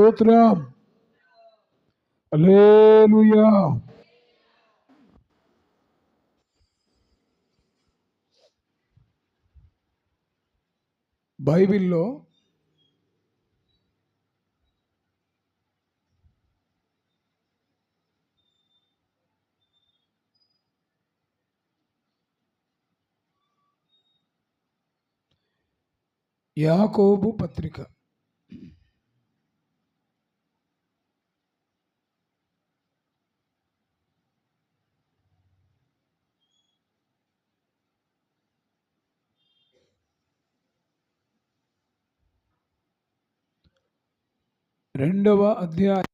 స్తోత్రం. హల్లెలూయా. బైబిల్లో యాకోబు పత్రిక 2వ అధ్యాయం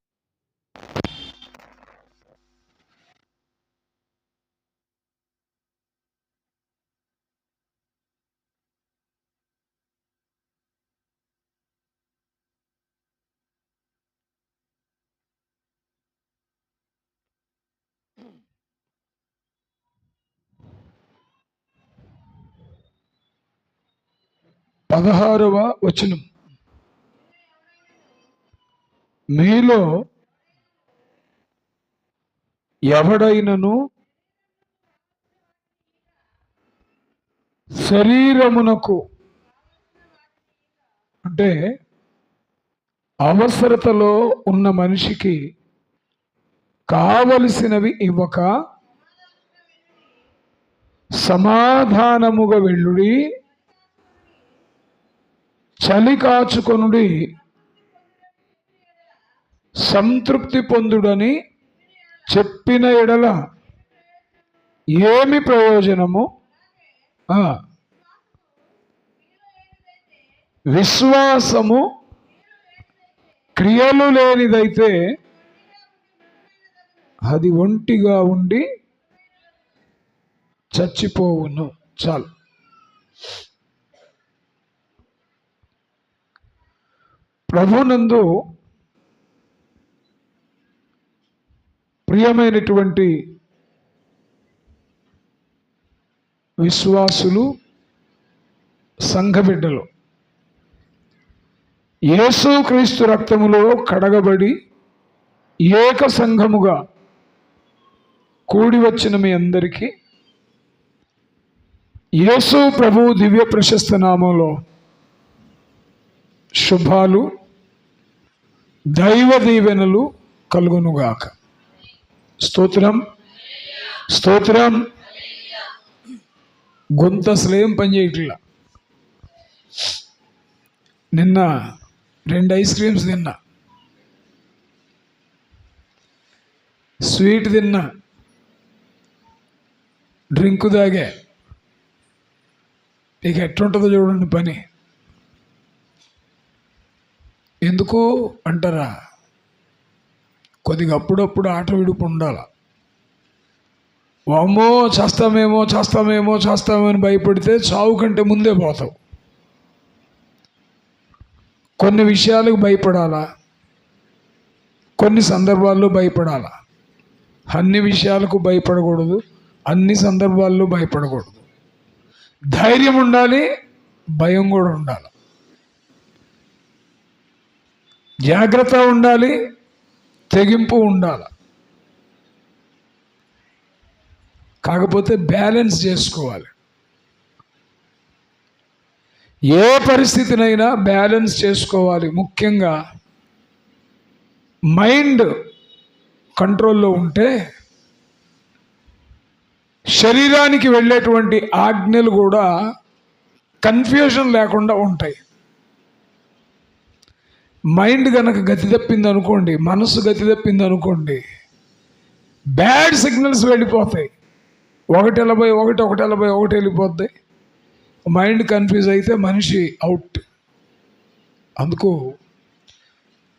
16వ వచనం. మీలో ఎవడైనను శరీరమునకు అంటే అవసరతలో ఉన్న మనిషికి కావలసినవి ఇవ్వక సమాధానముగా వెళ్ళుడి, చలి కాచుకొనుడి, సంతృప్తి పొందుడని చెప్పిన ఎడల ఏమి ప్రయోజనము? విశ్వాసము క్రియలు లేనిదైతే అది ఒంటిగా ఉండి చచ్చిపోవును. చాలు. ప్రభునందు ప్రియమైనటువంటి విశ్వాసులు, సంఘబిడ్డలు, యేసుక్రీస్తు రక్తములో కడగబడి ఏక సంఘముగా కూడి వచ్చిన మీ అందరికీ యేసు ప్రభు దివ్య ప్రశస్త నామంలో శుభాలు, దైవ దీవెనలు కలుగునుగాక. స్తోత్రం, స్తోత్రం. గొంతు అసలేం పనిచేయట్లా. నిన్న 2 ఐస్ క్రీమ్స్ తిన్నా, స్వీట్ తిన్నా, డ్రింక్ తాగా. ఇక ఎట్లుంటుందో చూడండి పని. ఎందుకు అంటారా? కొద్దిగా అప్పుడప్పుడు ఆట విడుపు ఉండాల. వామ్మో చేస్తామేమో అని భయపడితే చావు కంటే ముందే పోతావు. కొన్ని విషయాలకు భయపడాలా, కొన్ని సందర్భాల్లో భయపడాలా. అన్ని విషయాలకు భయపడకూడదు, అన్ని సందర్భాల్లో భయపడకూడదు. ధైర్యం ఉండాలి, భయం కూడా ఉండాలి. జాగ్రత్త ఉండాలి, తెగింపు ఉండాలి. కాకపోతే బ్యాలెన్స్ చేసుకోవాలి. ఏ పరిస్థితినైనా బ్యాలెన్స్ చేసుకోవాలి. ముఖ్యంగా మైండ్ కంట్రోల్లో ఉంటే శరీరానికి వెళ్ళేటువంటి ఆజ్ఞలు కూడా కన్ఫ్యూజన్ లేకుండా ఉంటాయి. మైండ్ కనుక గతి తప్పింది అనుకోండి, మనసు గతి తప్పింది అనుకోండి, బ్యాడ్ సిగ్నల్స్ వెళ్ళిపోతాయి. 180 వెళ్ళిపోతాయి. మైండ్ కన్ఫ్యూజ్ అయితే మనిషి అవుట్. అందుకు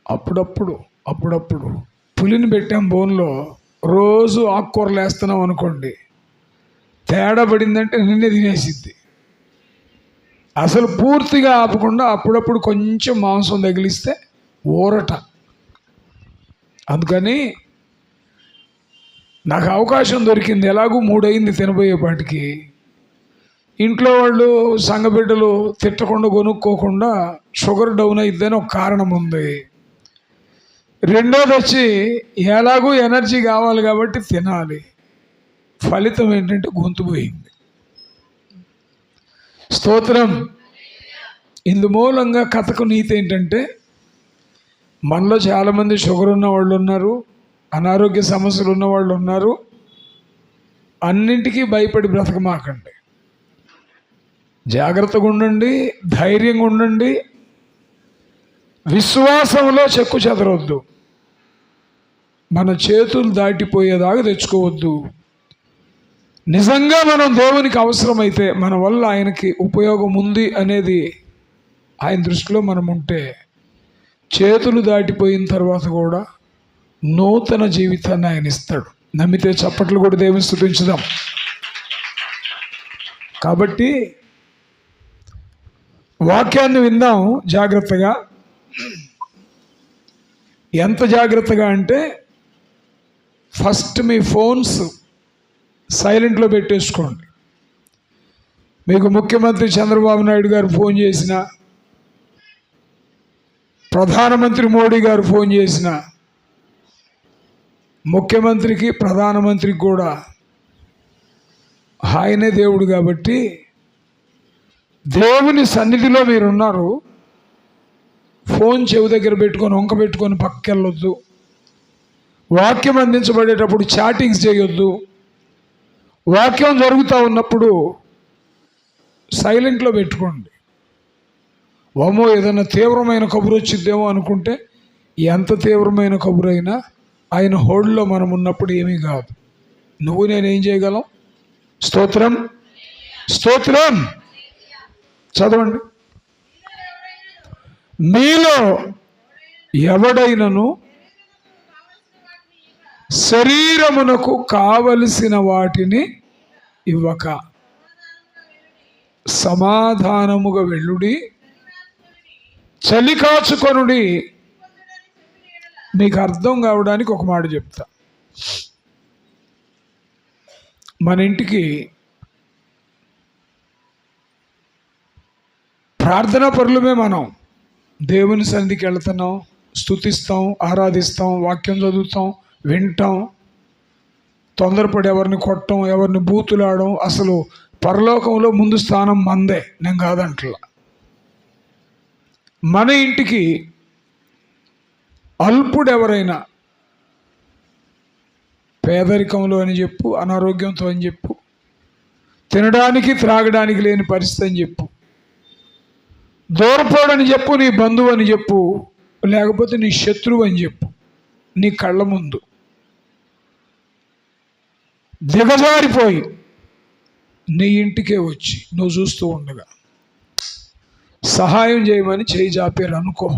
అప్పుడప్పుడు పులిని పెట్టాం బోన్లో, రోజు ఆకుకూరలు వేస్తున్నాం అనుకోండి, తేడా పడిందంటే నిన్నే తినేసిద్ది. అసలు పూర్తిగా ఆపకుండా అప్పుడప్పుడు కొంచెం మాంసం తగిలిస్తే ఊరట. అందుకని నాకు అవకాశం దొరికింది, ఎలాగూ 3 అయింది తినబోయేపాటికి. ఇంట్లో వాళ్ళు, సంఘబిడ్డలు తిట్టకుండా కొనుక్కోకుండా షుగర్ డౌన్ అయిద్దని ఒక కారణం ఉంది. రెండోది వచ్చి ఎలాగూ ఎనర్జీ కావాలి కాబట్టి తినాలి. ఫలితం ఏంటంటే గొంతు పోయింది. స్తోత్రం. ఇందు మూలంగా కథకు నీతి ఏంటంటే, మనలో చాలామంది షుగర్ ఉన్న వాళ్ళు ఉన్నారు, అనారోగ్య సమస్యలు ఉన్న వాళ్ళు ఉన్నారు. అన్నింటికీ భయపడి బ్రతకమాకండి. జాగ్రత్తగా ఉండండి, ధైర్యంగా ఉండండి, విశ్వాసంలో చెక్కు చెదరొద్దు, మన చేతులు దాటిపోయేదాకా తెచ్చుకోవద్దు. నిజంగా మనం దేవునికి అవసరమైతే మన వల్ల ఆయనకి ఉపయోగం ఉంది అనేది ఆయన దృష్టిలో మనం ఉంటే, చేతులు దాటిపోయిన తర్వాత కూడా నూతన జీవితాన్ని ఆయన ఇస్తాడు. నమ్మితే చప్పట్లు కూడా దేవుని స్తుతించుదాం. కాబట్టి వాక్యాన్ని విందాం జాగ్రత్తగా. ఎంత జాగ్రత్తగా అంటే, ఫస్ట్ మీ ఫోన్స్ సైలెంట్లో పెట్టేసుకోండి. మీకు ముఖ్యమంత్రి చంద్రబాబు నాయుడు గారు ఫోన్ చేసిన, ప్రధానమంత్రి మోడీ గారు ఫోన్ చేసిన, ముఖ్యమంత్రికి ప్రధానమంత్రికి కూడా ఆయనే దేవుడు కాబట్టి దేవుని సన్నిధిలో మీరున్నారు. ఫోన్ చెవి దగ్గర పెట్టుకొని వంక పెట్టుకొని పక్కకెళ్ళొద్దు. వాక్యం అందించబడేటప్పుడు చాటింగ్స్ చేయొద్దు. వాక్యం జరుగుతూ ఉన్నప్పుడు సైలెంట్లో పెట్టుకోండి. వామో ఏదైనా తీవ్రమైన కబురు వచ్చిద్దేమో అనుకుంటే, ఎంత తీవ్రమైన కబురైనా ఆయన హోల్డ్లో మనం ఉన్నప్పుడు ఏమీ కాదు. నువ్వు నేనేం చేయగలం? స్తోత్రం, స్తోత్రం. చదవండి. మీలో ఎవడైనను శరీరమునకు కావలసిన వాటిని ఇవ్వక సమాధానముగా వెళ్ళుడి, చలి కాచుకొనుడి. మీకు అర్థం కావడానికి ఒక మాట చెప్తా. మన ఇంటికి ప్రార్థనా పరులమే మనం. దేవుని సన్నిధికి వెళ్తున్నాం, స్తుతిస్తాం, ఆరాధిస్తాం, వాక్యం చదువుతాం, వింటాం, తొందరపడి ఎవరిని కొట్టం, ఎవరిని బూతులాడడం. అసలు పరలోకంలో ముందు స్థానం మందే, నేను కాదంటలా. మన ఇంటికి అల్పుడు ఎవరైనా, పేదరికంలో అని చెప్పు, అనారోగ్యంతో అని చెప్పు, తినడానికి త్రాగడానికి లేని పరిస్థితి అని చెప్పు, దూరపోడని చెప్పు, నీ బంధువు అని చెప్పు, లేకపోతే నీ శత్రువు అని చెప్పు, నీ కళ్ళ ముందు దిగజారిపోయి నీ ఇంటికే వచ్చి నువ్వు చూస్తూ ఉండగా సహాయం చేయమని చేయి జాపారు అనుకో.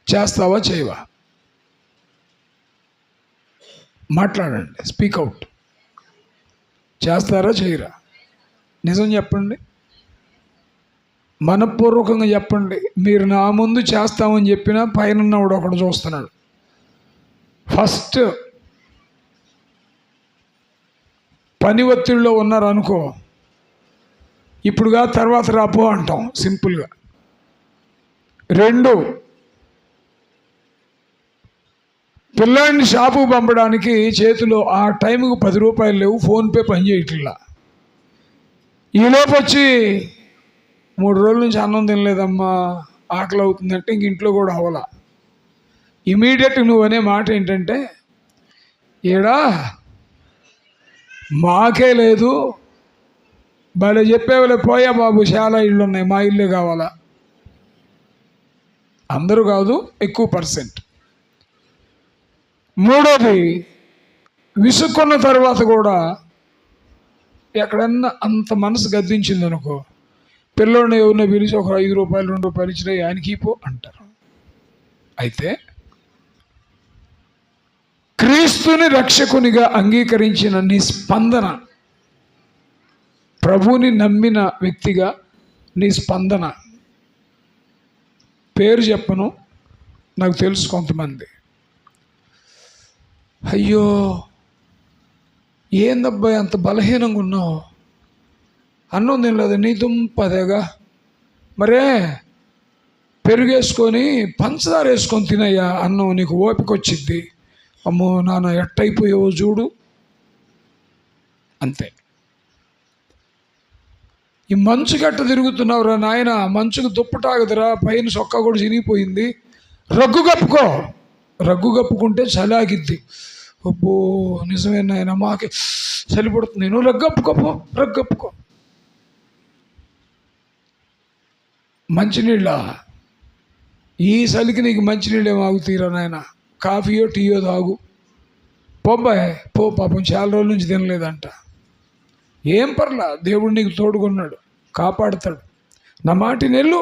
చేస్తావా చేయవా? మాట్లాడండి, స్పీక్అవుట్. చేస్తారా చేయరా? నిజం చెప్పండి, మనపూర్వకంగా చెప్పండి. మీరు నా ముందు చేస్తామని చెప్పినా పైనన్నవాడు ఒకడు చూస్తున్నాడు. ఫస్ట్ పని ఒత్తిడిలో ఉన్నారు అనుకో, ఇప్పుడుగా తర్వాత రాపో అంటాం సింపుల్గా. 2, పిల్లాడిని షాపుకు పంపడానికి చేతిలో ఆ టైంకి 10 రూపాయలు లేవు, ఫోన్పే పని చేయట్లా. ఈలోపు వచ్చి 3 రోజుల నుంచి అన్నం తినలేదమ్మా, ఆకలి అవుతుందంటే ఇంక ఇంట్లో కూడా అవ్వాల. ఇమీడియట్గా నువ్వు అనే మాట ఏంటంటే, ఏడా మాకే లేదు, భలే చెప్పేవాళ్ళే, పోయా బాబు, చాలా ఇళ్ళు ఉన్నాయి, మా ఇల్లే కావాలా. అందరూ కాదు, ఎక్కువ %. మూడోది, విసుక్కున్న తర్వాత కూడా ఎక్కడన్నా అంత మనసు గద్దించింది అనుకో, పిల్లోడిని ఎవరిని పిలిచి ఒక 5 రూపాయలు 2 రూపాయలు ఇచ్చినా ఆయనకి పో అంటారు. అయితే క్రీస్తుని రక్షకునిగా అంగీకరించిన నీ స్పందన, ప్రభువుని నమ్మిన వ్యక్తిగా నీ స్పందన, పేరు చెప్పను, నాకు తెలుసు కొంతమంది, అయ్యో ఏందబ్బాయి అంత బలహీనంగా ఉన్నావు, అన్నం తినలేదు, నీ దుంపదేగా, మరే పెరుగేసుకొని పంచదార వేసుకొని తినయ్యా అన్నం, నీకు ఓపిక వచ్చిద్ది. అమ్మో నాన్న ఎట్టయిపోయావో చూడు, అంతే. ఈ మంచు గట్ట తిరుగుతున్నావురా నాయన, మంచుకు దుప్పటాగదురా, పైన సొక్కా కూడా చినిగిపోయింది, రగ్గు కప్పుకో. రగ్గు కప్పుకుంటే చలి ఆగిద్ది. అబ్బో నిజమే నాయన, మాకే చలి పడుతుంది, నువ్వు రగ్గు కప్పుకోపో, రగ్గు కప్పుకో. మంచినీళ్ళ ఈ చలికి నీకు మంచినీళ్ళు ఏమి ఆగుతీరా నాయన, కాఫీయో టీయో తాగు పోబ్బాయ్ పో, పాపం చాలా రోజుల నుంచి తినలేదంట. ఏం పర్లా, దేవుడు నీకు తోడుకున్నాడు, కాపాడుతాడు. నా మాటి నెల్లు,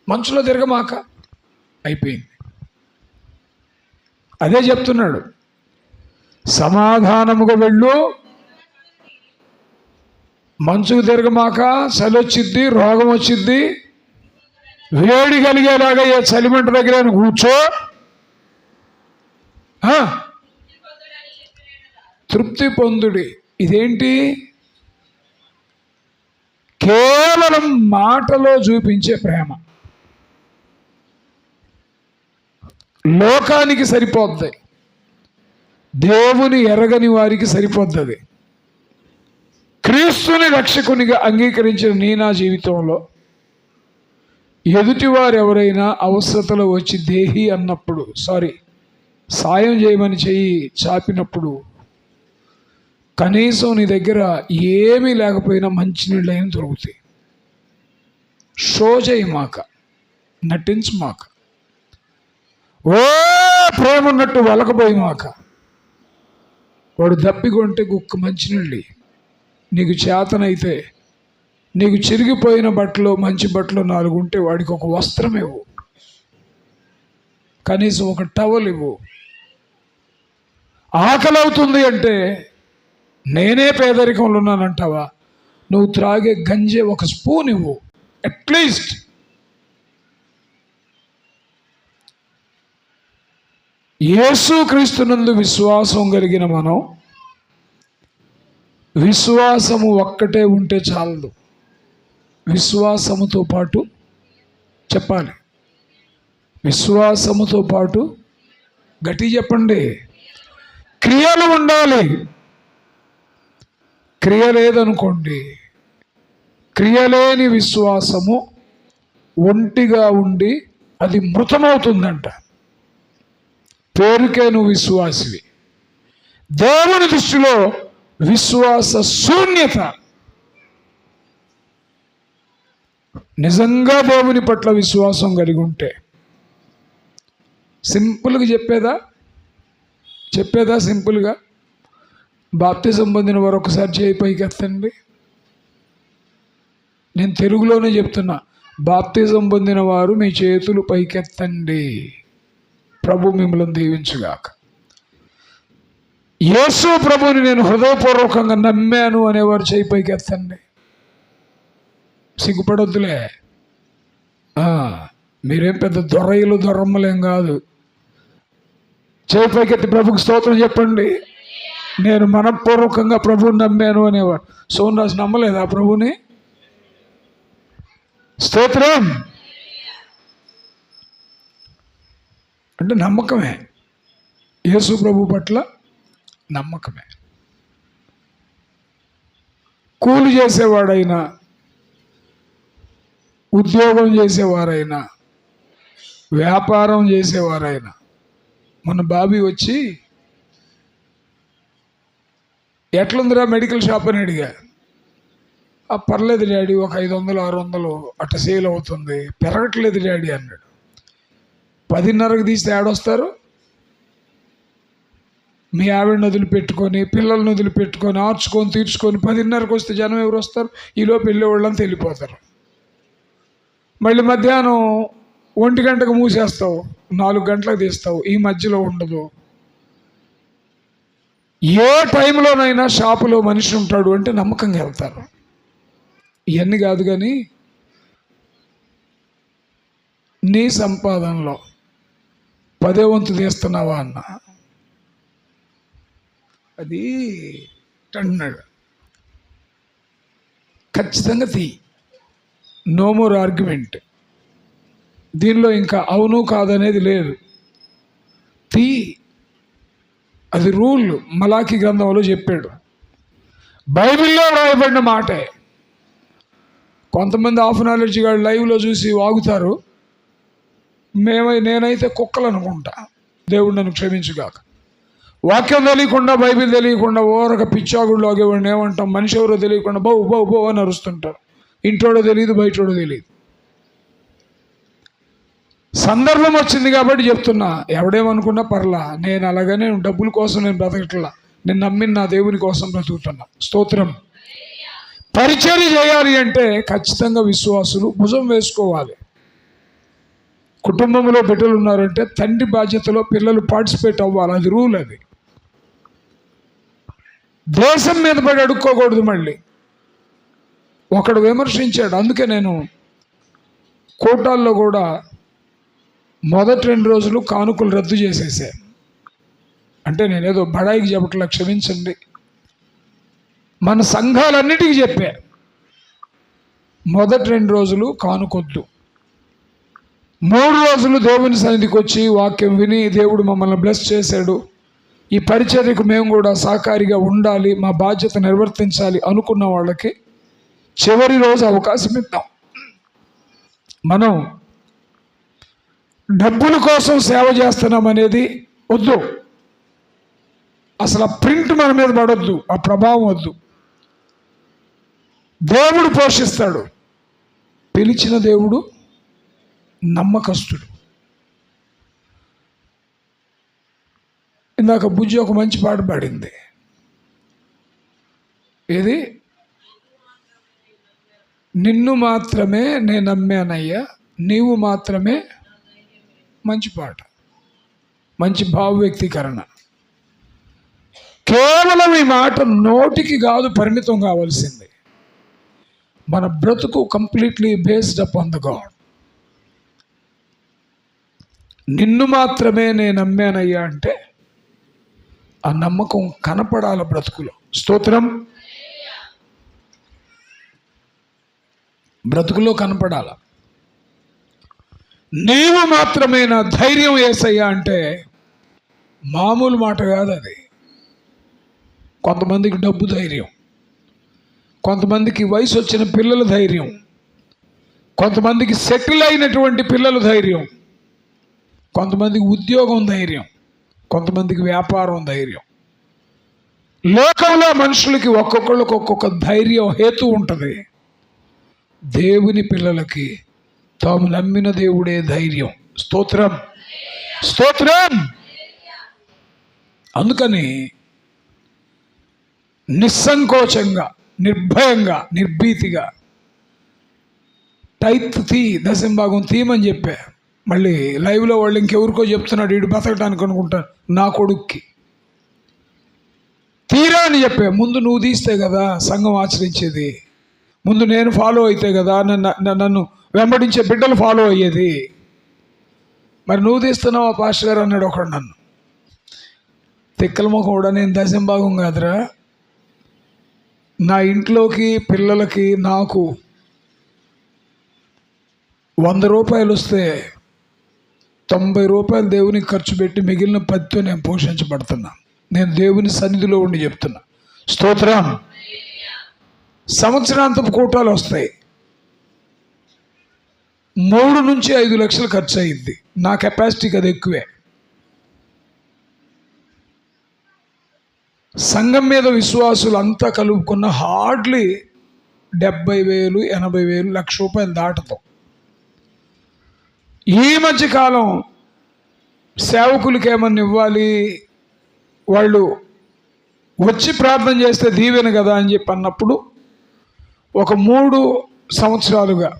మంచులో తిరగమాక, అయిపోయింది. అదే చెప్తున్నాడు, సమాధానముగా వెళ్ళు, మంచుకు తిరగమాక, చలి వచ్చిద్ది, రోగం వచ్చిద్ది, వేడి కలిగేలాగా ఏ చలిమంట దగ్గర కూర్చో, తృప్తి పొందుడి. ఇదేంటి? కేవలం మాటలో చూపించే ప్రేమ. లోకానికి సరిపోద్ది, దేవుని ఎరగని వారికి సరిపోద్ది. క్రీస్తుని రక్షకునిగా అంగీకరించిన నా జీవితంలో ఎదుటివారు ఎవరైనా అవసరతలో వచ్చి దేహి అన్నప్పుడు, సాయం చేయమని చెయ్యి చాపినప్పుడు, కనీసం నీ దగ్గర ఏమీ లేకపోయినా మంచినీళ్ళు అయినా దొరుకుతాయి. షో చేయమాక, నటించమాక, ఓ ప్రేమ ఉన్నట్టు వలకపోయమాక. వాడు దప్పికొంటే గుక్క మంచినీళ్ళు, నీకు చేతనైతే నీకు చిరిగిపోయిన బట్టలు, మంచి బట్టలు 4 ఉంటే వాడికి ఒక వస్త్రం ఇవ్వు, కనీసం ఒక టవల్ ఇవ్వు. ఆకలి అవుతుంది అంటే నేనే పేదరికంలో ఉన్నానంటావా, నువ్వు త్రాగే గంజే ఒక స్పూన్ ఇవ్వు అట్లీస్ట్. యేసుక్రీస్తునందు విశ్వాసం కలిగిన మనం, విశ్వాసము ఒక్కటే ఉంటే చాలదు, విశ్వాసముతో పాటు చెప్పాలి, విశ్వాసముతో పాటు గట్టి చెప్పండి, క్రియలు ఉండాలి. క్రియ లేదనుకోండి, క్రియలేని విశ్వాసము ఒంటిగా ఉండి అది మృతమవుతుందంట. పేరుకే నువ్వు విశ్వాసివి, దేవుని దృష్టిలో విశ్వాస శూన్యత. నిజంగా దేవుని పట్ల విశ్వాసం కలిగి ఉంటే, సింపుల్గా చెప్పేదా సింపుల్గా, బాప్తిజం పొందిన వారు ఒకసారి చేయి పైకి ఎత్తండి. నేను తెలుగులోనే చెప్తున్నా, బాప్తిజం పొందిన వారు మీ చేతులు పైకెత్తండి, ప్రభు మిమ్మల్ని దీవించుగాక. యేసు ప్రభుని నేను హృదయపూర్వకంగా నమ్మాను అనేవారు చేయి పైకి ఎత్తండి. సిగ్గుపడొద్దులే, మీరేం పెద్ద దొరమ్మలేం కాదు. చేయి పైకెత్తి ప్రభుకి స్తోత్రం చెప్పండి. నేను మనపూర్వకంగా ప్రభువుని నమ్మాను అనేవాడు. సోమరాజు నమ్మలేదా ప్రభుని? స్తోత్రం అంటే నమ్మకమే, యేసు ప్రభు పట్ల నమ్మకమే. కూలి చేసేవాడైనా, ఉద్యోగం చేసేవారైనా, వ్యాపారం చేసేవారైనా, మన బాబీ వచ్చి ఎట్లుందిరా మెడికల్ షాప్ అని అడిగా. పర్లేదు డాడీ, ఒక 500 600 అట్ట సేల్ అవుతుంది, పెరగట్లేదు డాడీ అన్నాడు. 10:30కి తీస్తే ఏడొస్తారు? మీ ఆవిడని వదిలిపెట్టుకొని, పిల్లల్ని వదిలిపెట్టుకొని, ఆర్చుకొని తీర్చుకొని 10:30కి వస్తే జనం ఎవరు వస్తారు? ఈలోపు వెళ్ళేవాళ్ళని వెళ్ళిపోతారు. మళ్ళీ మధ్యాహ్నం 1 గంటకు మూసేస్తావు, 4 గంటలకు తీస్తావు, ఈ మధ్యలో ఉండదు. ఏ టైంలోనైనా షాపులో మనిషి ఉంటాడు అంటే నమ్మకంగా వెళ్తారు. ఇవన్నీ కాదు కానీ, నీ సంపాదనలో 10వ వంతు తీస్తున్నావా అన్న, అది అంటున్నాడు, ఖచ్చితంగా తీ, నో మోర్ ఆర్గ్యుమెంట్. దీనిలో ఇంకా అవును కాదనేది లేదు. అది రూల్. మలాకి గ్రంథంలో చెప్పాడు, బైబిల్లో రాయబడిన మాటే. కొంతమంది హాఫ్ నాలెడ్జ్ గారు లైవ్లో చూసి వాగుతారు. నేనైతే కుక్కలు అనుకుంటా. దేవుడు నన్ను క్షమించుగాక. వాక్యం తెలియకుండా, బైబిల్ తెలియకుండా ఓరక పిచ్చాగుళ్ళు ఆగేవాడిని ఏమంటాం, మనిషి ఎవరో తెలియకుండా బౌ బౌ బౌ అని అరుస్తుంటారు. ఇంటోడో తెలియదు, బయటోడో తెలియదు. సందర్భం వచ్చింది కాబట్టి చెప్తున్నా. ఎవడేమనుకున్నా పర్లా, నేను అలాగనే డబ్బుల కోసం నేను బ్రతకట్లా. నేను నమ్మిన నా దేవుని కోసం బ్రతుకుతున్నా. స్తోత్రం. పరిచర్య చేయాలి అంటే ఖచ్చితంగా విశ్వాసులు భుజం వేసుకోవాలి. కుటుంబంలో బిడ్డలు ఉన్నారంటే తండ్రి బాధ్యతలో పిల్లలు పార్టిసిపేట్ అవ్వాలి. అది రూల్. అది దేశం మీద పడి అడుక్కోకూడదు. మళ్ళీ ఒకడు విమర్శించాడు, అందుకే నేను కోటాల్లో కూడా మొదటి 2 రోజులు కానుకలు రద్దు చేసేసాను. అంటే నేనేదో బడాయికి చెప్పట్లా, క్షమించండి. మన సంఘాలన్నిటికీ చెప్పా, మొదటి 2 రోజులు కానుకొద్దు. 3 రోజులు దేవుని సన్నిధికి వచ్చి వాక్యం విని దేవుడు మమ్మల్ని బ్లెస్ చేశాడు, ఈ పరిచర్యకు మేము కూడా సహకారిగా ఉండాలి, మా బాధ్యత నిర్వర్తించాలి అనుకున్న వాళ్ళకి చివరి రోజు అవకాశం ఇద్దాం. మనం డబ్బుల కోసం సేవ చేస్తున్నాం అనేది వద్దు. అసలు ఆ ప్రింట్ మన మీద పడొద్దు, ఆ ప్రభావం వద్దు. దేవుడు పోషిస్తాడు. పిలిచిన దేవుడు నమ్మకస్తుడు. ఇందాక బుజ్జి ఒక మంచి పాట పాడింది. ఏది? నిన్ను మాత్రమే నేను నమ్మానయ్యా, నీవు మాత్రమే. మంచి పాట, మంచి భావ వ్యక్తీకరణ. కేవలం ఈ మాట నోటికి కాదు పరిమితం కావాల్సింది. మన బ్రతుకు completely based upon the God. నిన్ను మాత్రమే నేను నమ్మానయ్యా అంటే ఆ నమ్మకం కనపడాల బ్రతుకులో. స్తోత్రం. బ్రతుకులో కనపడాల. నీవు మాత్రమే నా ధైర్యం యేసయ్యా అంటే మామూలు మాట కాదు అది. కొంతమందికి డబ్బు ధైర్యం, కొంతమందికి వయసు వచ్చిన పిల్లల ధైర్యం, కొంతమందికి సెటిల్ అయినటువంటి పిల్లల ధైర్యం, కొంతమందికి ఉద్యోగం ధైర్యం, కొంతమందికి వ్యాపారం ధైర్యం. లోకంలో మనుషులకి ఒక్కొక్కళ్ళకి ఒక్కొక్క ధైర్యం హేతు ఉంటుంది. దేవుని పిల్లలకి తాము నమ్మిన దేవుడే ధైర్యం. స్తోత్రం, స్తోత్రం. అందుకని నిస్సంకోచంగా, నిర్భయంగా, నిర్భీతిగా టైత్ దశంభాగం తీయమని చెప్పా. మళ్ళీ లైవ్లో వాళ్ళు ఇంకెవరికో చెప్తున్నాడు, వీడు బతకడానికి అనుకుంటాను. నా కొడుక్కి తీరా అని చెప్పా. ముందు నువ్వు తీస్తే కదా సంఘం ఆచరించేది, ముందు నేను ఫాలో అయితే కదా నన్ను వెంబడించే బిడ్డలు ఫాలో అయ్యేది. మరి నువ్వు తీస్తున్నావా పాస్టర్ గారు అన్నాడు ఒకడు నన్ను. తిక్కల ముఖం కూడా, నేను దశంభాగం కాదురా, నా ఇంట్లోకి పిల్లలకి నాకు 100 రూపాయలు వస్తే 90 రూపాయలు దేవునికి ఖర్చు పెట్టి మిగిలిన 10తో నేను పోషించబడుతున్నా. నేను దేవుని సన్నిధిలో ఉండి చెప్తున్నా. స్తోత్రం. సంవత్సరాంతపు కూటాలు వస్తాయి, 3 నుంచి 5 లక్షలు ఖర్చు అయ్యింది. నా కెపాసిటీకి అది ఎక్కువే. సంఘం మీద విశ్వాసులు అంతా కలుపుకున్న హార్డ్లీ 70,000, 80,000, 1,00,000 రూపాయలు దాటతాం. ఈ మధ్యకాలం సేవకులకి ఏమన్నా ఇవ్వాలి, వాళ్ళు వచ్చి ప్రార్థన చేస్తే దీవెన కదా అని చెప్పి అన్నప్పుడు ఒక 3 సంవత్సరాలుగా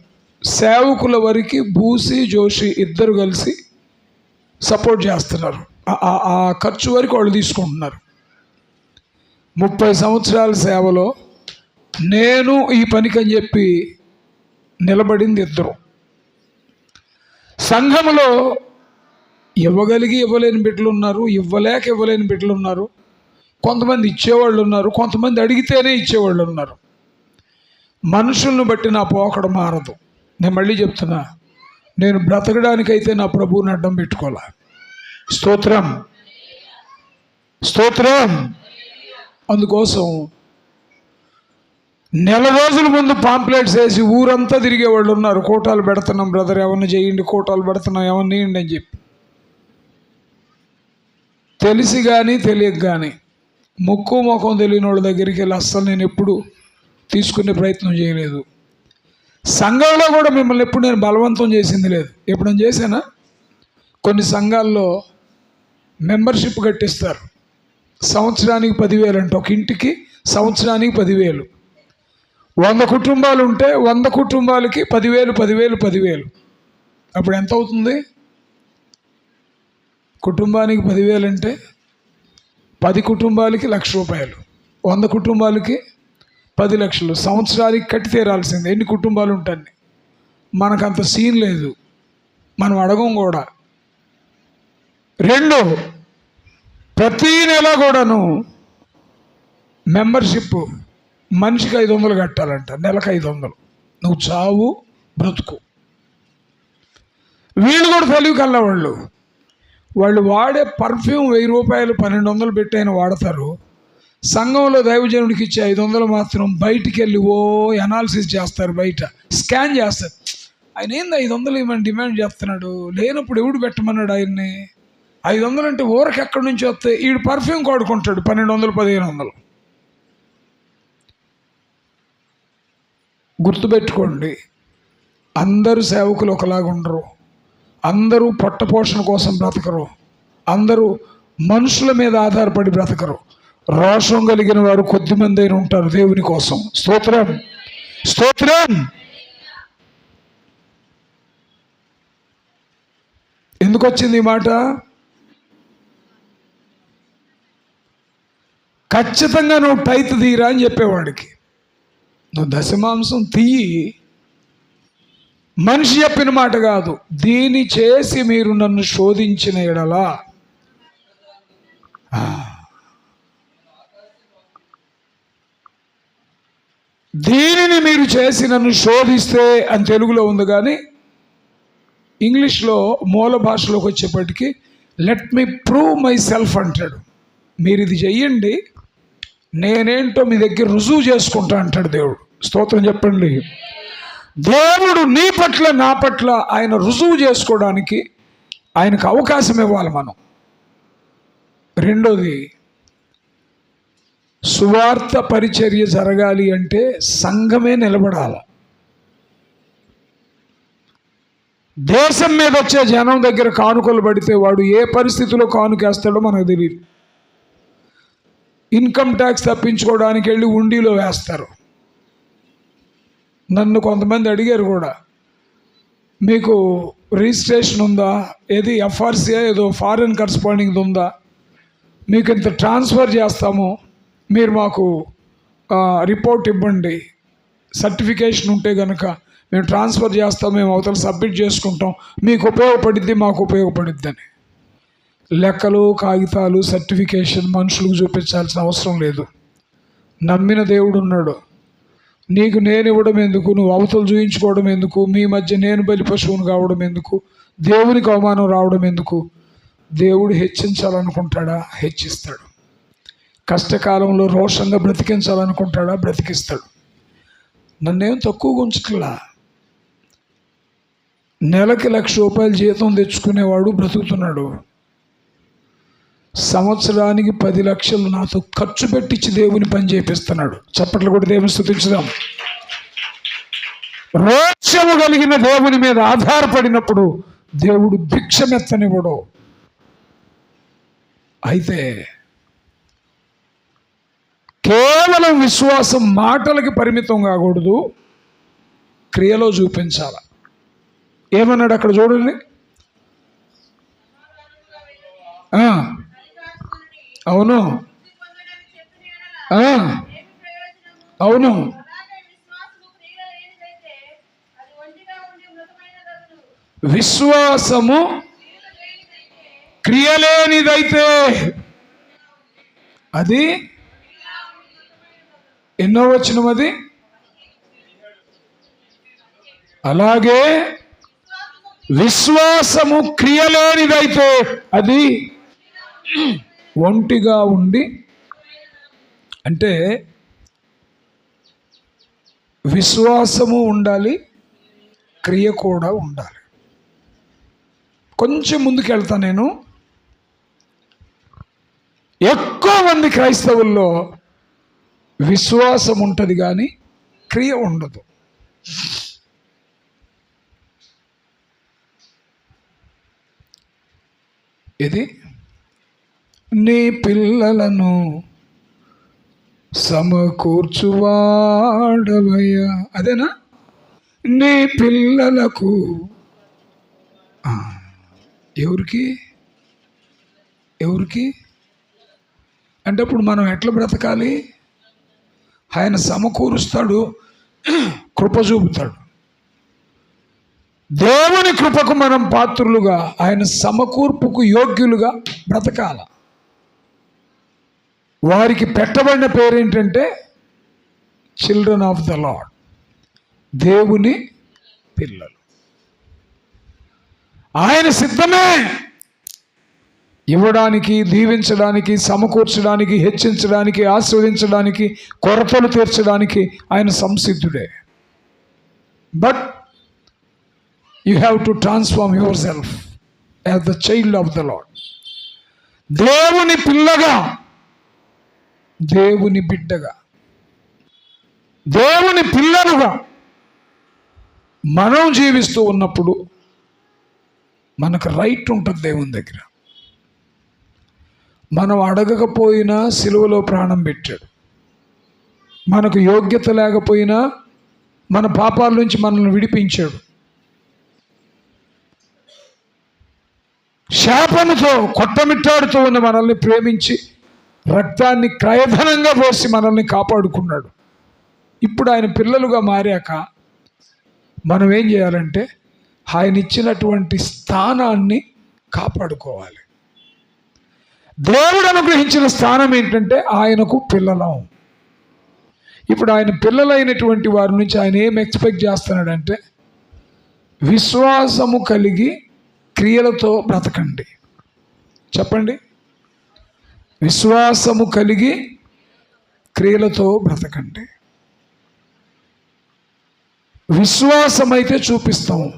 సేవకుల వరకు బూసి జోషి ఇద్దరు కలిసి సపోర్ట్ చేస్తున్నారు. ఆ ఖర్చు వరకు వాళ్ళు తీసుకుంటున్నారు. 30 సంవత్సరాల సేవలో నేను ఈ పనికని చెప్పి నిలబడింది ఇద్దరు. సంఘంలో ఇవ్వగలిగి ఇవ్వలేని బిడ్డలు ఉన్నారు, ఇవ్వలేక ఇవ్వలేని బిడ్డలు ఉన్నారు, కొంతమంది ఇచ్చేవాళ్ళు ఉన్నారు, కొంతమంది అడిగితేనే ఇచ్చేవాళ్ళు ఉన్నారు. మనుషులను బట్టి నా పోకడ మారదు. నేను మళ్ళీ చెప్తున్నా, నేను బ్రతకడానికైతే నా ప్రభువుని అడ్డం పెట్టుకోవాలా. స్తోత్రం, స్తోత్రం. అందుకోసం నెల రోజుల ముందు పాంప్లెట్స్ వేసి ఊరంతా తిరిగే వాళ్ళు ఉన్నారు. కోటాలు పెడుతున్నాం బ్రదర్, ఏమన్నా చేయండి, కోటాలు పెడుతున్నాం, ఏమన్నా చేయండి అని చెప్పి. తెలిసి కానీ తెలియక కానీ ముక్కు ముఖం తెలియని వాళ్ళ దగ్గరికి వెళ్ళి అస్సలు నేను ఎప్పుడు తీసుకునే ప్రయత్నం చేయలేదు. సంఘంలో కూడా మిమ్మల్ని ఎప్పుడు నేను బలవంతం చేసింది లేదు. ఎప్పుడైనా చేశానా? కొన్ని సంఘాల్లో మెంబర్షిప్ కట్టిస్తారు, సంవత్సరానికి 10,000 అంట. ఒక ఇంటికి సంవత్సరానికి 10,000. 100 కుటుంబాలు ఉంటే 100 కుటుంబాలకి 10,000, 10,000, 10,000. అప్పుడు ఎంత అవుతుంది? కుటుంబానికి 10,000 అంటే 10 కుటుంబాలకి ₹1,00,000, 100 కుటుంబాలకి 10 లక్షలు. సంవత్సరానికి కట్టి తీరాల్సిందే. ఎన్ని కుటుంబాలు ఉంటాయి? మనకంత సీన్ లేదు, మనం అడగం కూడా. 2, ప్రతీ నెల కూడాను మెంబర్షిప్ మనిషికి 500 కట్టాలంట. నెలకు 500. నువ్వు చావు బ్రతుకు. వీళ్ళు కూడా తెలివి కల్లవాళ్ళు. వాళ్ళు వాడే పర్ఫ్యూమ్ ₹1,000, ₹1,200 పెట్టి అయినా వాడతారు. సంఘంలో దైవజనుడికి ఇచ్చే 500 మాత్రం బయటికి వెళ్ళి అనాలిసిస్ చేస్తారు, బయట స్కాన్ చేస్తారు. ఆయన ఏంది 500 ఇవ్వమని డిమాండ్ చేస్తున్నాడు? లేనప్పుడు ఎవడు పెట్టమన్నాడు ఆయన్ని? 500 అంటే ఊరికి ఎక్కడి నుంచి వస్తాయి? వీడు పర్ఫ్యూమ్ కొడుకుంటాడు 1,200, 1,500. గుర్తుపెట్టుకోండి, అందరూ సేవకులు ఒకలాగా ఉండరు. అందరూ పొట్టపోషణ కోసం బ్రతకరు. అందరూ మనుషుల మీద ఆధారపడి బ్రతకరు. రోషం కలిగిన వారు కొద్దిమంది అయినా ఉంటారు దేవుని కోసం. స్తోత్రం, స్తోత్రం. ఎందుకు వచ్చింది ఈ మాట? ఖచ్చితంగా నువ్వు టైత్ తీరా అని చెప్పేవాడికి. నువ్వు దశమాంసం తీయి, మనిషి చెప్పిన మాట కాదు. దీని చేసి మీరు నన్ను శోధించిన ఎడలా, దీనిని మీరు చేసి నన్ను శోధిస్తే అని తెలుగులో ఉంది, కానీ ఇంగ్లీష్లో మూల భాషలోకి వచ్చేప్పటికీ let me prove my self అంటాడు. మీరు ఇది చెయ్యండి, నేనేంటో మీ దగ్గర రుజువు చేసుకుంటా అంటాడు దేవుడు. స్తోత్రం చెప్పండి. దేవుడు నీ పట్ల నా పట్ల ఆయన రుజువు చేసుకోవడానికి ఆయనకు అవకాశం ఇవ్వాలి మనం. 2, సువార్త పరిచర్య జరగాలి అంటే సంఘమే నిలబడాలి. దేశం మీద వచ్చే జనం దగ్గర కానుకలు పడితే వాడు ఏ పరిస్థితిలో కానుకేస్తాడో మనకు తెలియదు. ఇన్కమ్ ట్యాక్స్ తప్పించుకోవడానికి వెళ్ళి ఉండిలో వేస్తారు. నన్ను కొంతమంది అడిగారు కూడా, మీకు రిజిస్ట్రేషన్ ఉందా, ఏది ఎఫ్ఆర్సీఏ ఏదో ఫారిన్ కరస్పాండింగ్ ఉందా, మీకు ఇంత ట్రాన్స్ఫర్ చేస్తాము, మీరు మాకు రిపోర్ట్ ఇవ్వండి, సర్టిఫికేషన్ ఉంటే కనుక మేము ట్రాన్స్ఫర్ చేస్తాం, మేము అవతల సబ్మిట్ చేసుకుంటాం, మీకు ఉపయోగపడిద్ది, మాకు ఉపయోగపడిద్ది అని. లెక్కలు, కాగితాలు, సర్టిఫికేషన్ మనుషులకు చూపించాల్సిన అవసరం లేదు. నమ్మిన దేవుడు ఉన్నాడు. నీకు నేను ఇవ్వడం ఎందుకు, నువ్వు అవతలు చూయించుకోవడం ఎందుకు, మీ మధ్య నేను బలి పశువును కావడం ఎందుకు, దేవునికి అవమానం రావడం ఎందుకు? దేవుడు హెచ్చించాలనుకుంటాడా? హెచ్చిస్తాడు. కష్టకాలంలో రోషంగా బ్రతికించాలనుకుంటాడా? బ్రతికిస్తాడు. నన్నేం తక్కువగా ఉంచట్లా. నెలకి ₹1,00,000 జీతం తెచ్చుకునేవాడు బ్రతుకుతున్నాడు. సంవత్సరానికి 10 లక్షలు నాతో ఖర్చు పెట్టించి దేవుని పని చేపిస్తున్నాడు. చప్పట్లు కూడా దేవుని స్తుతించుదాం. రోషము కలిగిన దేవుని మీద ఆధారపడినప్పుడు దేవుడు భిక్షమెత్తనివ్వడు. అయితే కేవలం విశ్వాసం మాటలకి పరిమితం కాకూడదు, క్రియలో చూపించాలి. ఏమన్నాడు అక్కడ చూడండి. అవును, అవును. విశ్వాసము క్రియలేనిదైతే అది ఎన్నో వచనం అది. అలాగే విశ్వాసము క్రియలేనిదైతే అది ఒంటిగా ఉండి, అంటే విశ్వాసము ఉండాలి, క్రియ కూడా ఉండాలి. కొంచెం ముందుకు వెళ్తా నేను. ఎక్కువ మంది క్రైస్తవుల్లో విశ్వాసం ఉంటుంది కానీ క్రియ ఉండదు. ఇది నీ పిల్లలను సమకూర్చువాడవయ్యా, అదేనా? నీ పిల్లలకు ఎవరికి అంటే అప్పుడు మనం ఎట్లా బ్రతకాలి? ఆయన సమకూరుస్తాడు, కృప చూపుతాడు. దేవుని కృపకు మనం పాత్రులుగా, ఆయన సమకూర్పుకు యోగ్యులుగా బ్రతకాల. వారికి పెట్టబడిన పేరేంటంటే చిల్డ్రన్ ఆఫ్ ద లార్డ్, దేవుని పిల్లలు. ఆయన సిద్ధమే ఇవ్వడానికి, దీవించడానికి, సమకూర్చడానికి, హెచ్చించడానికి, ఆస్వాదించడానికి, కొరతలు తీర్చడానికి ఆయన సంసిద్ధుడే. But you have to transform your self as the child of the lord. దేవుని పిల్లగా, దేవుని బిడ్డగా, దేవుని పిల్లలుగా మనం జీవిస్తూ ఉన్నప్పుడు మనకు రైట్ ఉంటుంది దేవుని దగ్గర. మనం అడగకపోయినా సిలువలో ప్రాణం పెట్టాడు. మనకు యోగ్యత లేకపోయినా మన పాపాల నుంచి మనల్ని విడిపించాడు. శాపముతో కొట్టమిట్టాడుతూ ఉన్న మనల్ని ప్రేమించి రక్తాన్ని క్రయధనంగా పోసి మనల్ని కాపాడుకున్నాడు. ఇప్పుడు ఆయన పిల్లలుగా మారాక మనం ఏం చేయాలంటే ఆయన ఇచ్చినటువంటి స్థానాన్ని కాపాడుకోవాలి. దేవుడు అనుగ్రహించిన స్థానం ఏంటంటే ఆయనకు పిల్లలం. ఇప్పుడు ఆయన పిల్లలైనటువంటి వారి నుంచి ఆయన ఏం ఎక్స్పెక్ట్ చేస్తున్నాడంటే విశ్వాసము కలిగి క్రియలతో బ్రతకండి. చెప్పండి, విశ్వాసము కలిగి క్రియలతో బ్రతకండి. విశ్వాసం అయితే చూపిస్తాము,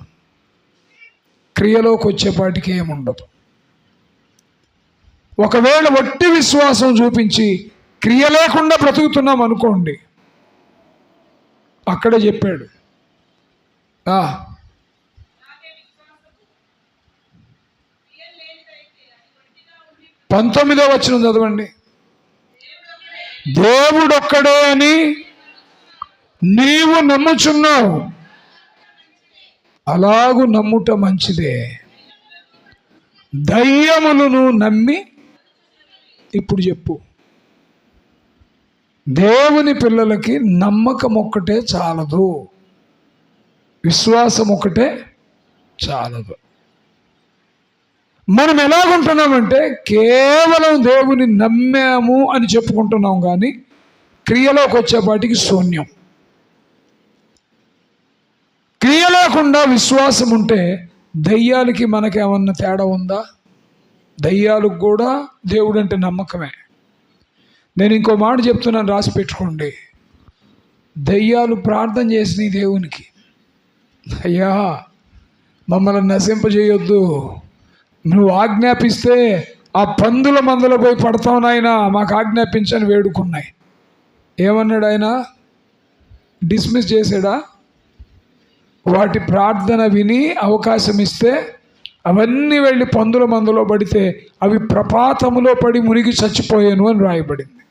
క్రియలోకి వచ్చేపాటికి ఏముండదు. ఒకవేళ వట్టి విశ్వాసం చూపించి క్రియ లేకుండా బ్రతుకుతున్నాం అనుకోండి, అక్కడే చెప్పాడు 19వ వచనం చదవండి. దేవుడొక్కడే అని నీవు నమ్ముచున్నావు, అలాగు నమ్ముట మంచిదే. దయ్యములను నమ్మి, ఇప్పుడు చెప్పు, దేవుని పిల్లలకి నమ్మకం ఒక్కటే చాలదు, విశ్వాసం ఒక్కటే చాలదు. మనం ఎలాగుంటున్నామంటే కేవలం దేవుని నమ్మాము అని చెప్పుకుంటున్నాం కానీ క్రియలోకి వచ్చేపాటికి శూన్యం. క్రియ లేకుండా విశ్వాసం ఉంటే దయ్యాలకి మనకేమన్నా తేడా ఉందా? దయ్యాలకు కూడా దేవుడు అంటే నమ్మకమే. నేను ఇంకో మాట చెప్తున్నాను, రాసి పెట్టుకోండి. దయ్యాలు ప్రార్థన చేసిన దేవునికి, అయ్యా మమ్మల్ని నశింపజేయొద్దు, నువ్వు ఆజ్ఞాపిస్తే ఆ పందుల మందలో పోయి పడతావు నాయనా, మాకు ఆజ్ఞాపించని వేడుకున్నాయి. ఏమన్నాడు ఆయన? డిస్మిస్ చేసాడా? వాటి ప్రార్థన విని అవకాశం ఇస్తే అవన్నీ వెళ్ళి పందుల మందలో పడితే అవి ప్రపాతములో పడి మునిగి చచ్చిపోయాను అని రాయబడింది.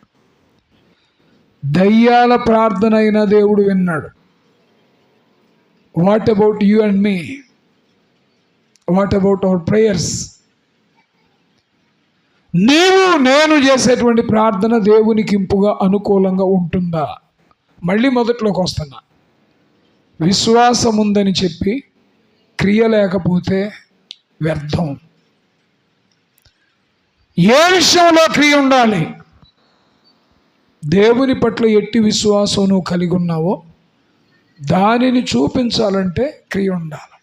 దయ్యాల ప్రార్థన అయినా దేవుడు విన్నాడు. What about you and me? What about our prayers? నీవు నేను చేసేటువంటి ప్రార్థన దేవునికి ఇంపుగా అనుకూలంగా ఉంటుందా? మళ్ళీ మొదట్లోకి వస్తున్నా. విశ్వాసం ఉందని చెప్పి క్రియ లేకపోతే వ్యర్థం. ఏ విషయంలో క్రియ ఉండాలి? దేవుని పట్ల ఎట్టి విశ్వాసం నువ్వు కలిగి ఉన్నావో దానిని చూపించాలంటే క్రియ ఉండాలి.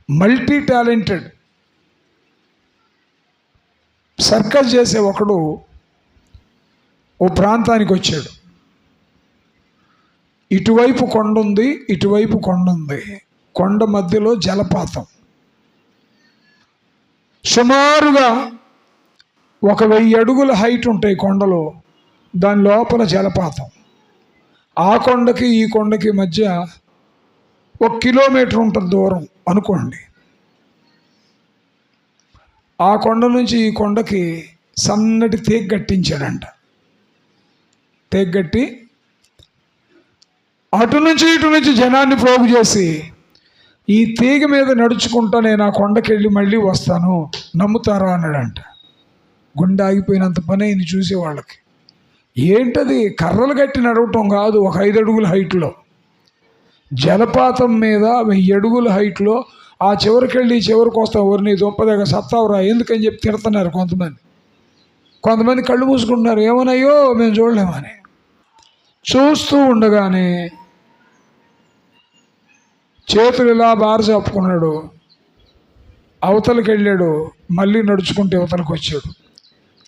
మల్టీ టాలెంటెడ్ సర్కస్ చేసే ఒకడు ఓ ప్రాంతానికి వచ్చాడు. ఇటువైపు కొండ ఉంది, ఇటువైపు కొండ ఉంది. కొండ మధ్యలో జలపాతం. సుమారుగా 1000 అడుగుల హైట్ ఉంటాయి కొండలో. దాని లోపల జలపాతం. ఆ కొండకి ఈ కొండకి మధ్య 1 కిలోమీటర్ ఉంటుంది దూరం అనుకోండి. ఆ కొండ నుంచి ఈ కొండకి సన్నటి తీగ కట్టించాడంట. తీగ కట్టి అటు నుంచి ఇటు నుంచి జనాన్ని పోగు చేసి, ఈ తీగ మీద నడుచుకుంటా నేను ఆ కొండకి వెళ్ళి మళ్ళీ వస్తాను, నమ్ముతారా అన్నాడంట. గుండె ఆగిపోయినంత పని అయింది చూసేవాళ్ళకి. ఏంటది? కర్రలు కట్టి నడవటం కాదు, 1 5 అడుగుల హైట్లో జలపాతం మీద 1000 అడుగుల హైట్లో. ఆ చివరికి వెళ్ళి చివరికి వస్తాం, ఎవరిని దొంపదగా సత్తావురా ఎందుకని చెప్పి తిడుతున్నారు కొంతమంది కళ్ళు మూసుకుంటున్నారు, ఏమన్నాయో మేము చూడలేమని. చూస్తూ ఉండగానే చేతులు ఇలా బార చెప్పుకున్నాడు, అవతలకి వెళ్ళాడు, మళ్ళీ నడుచుకుంటూ అవతలకు వచ్చాడు.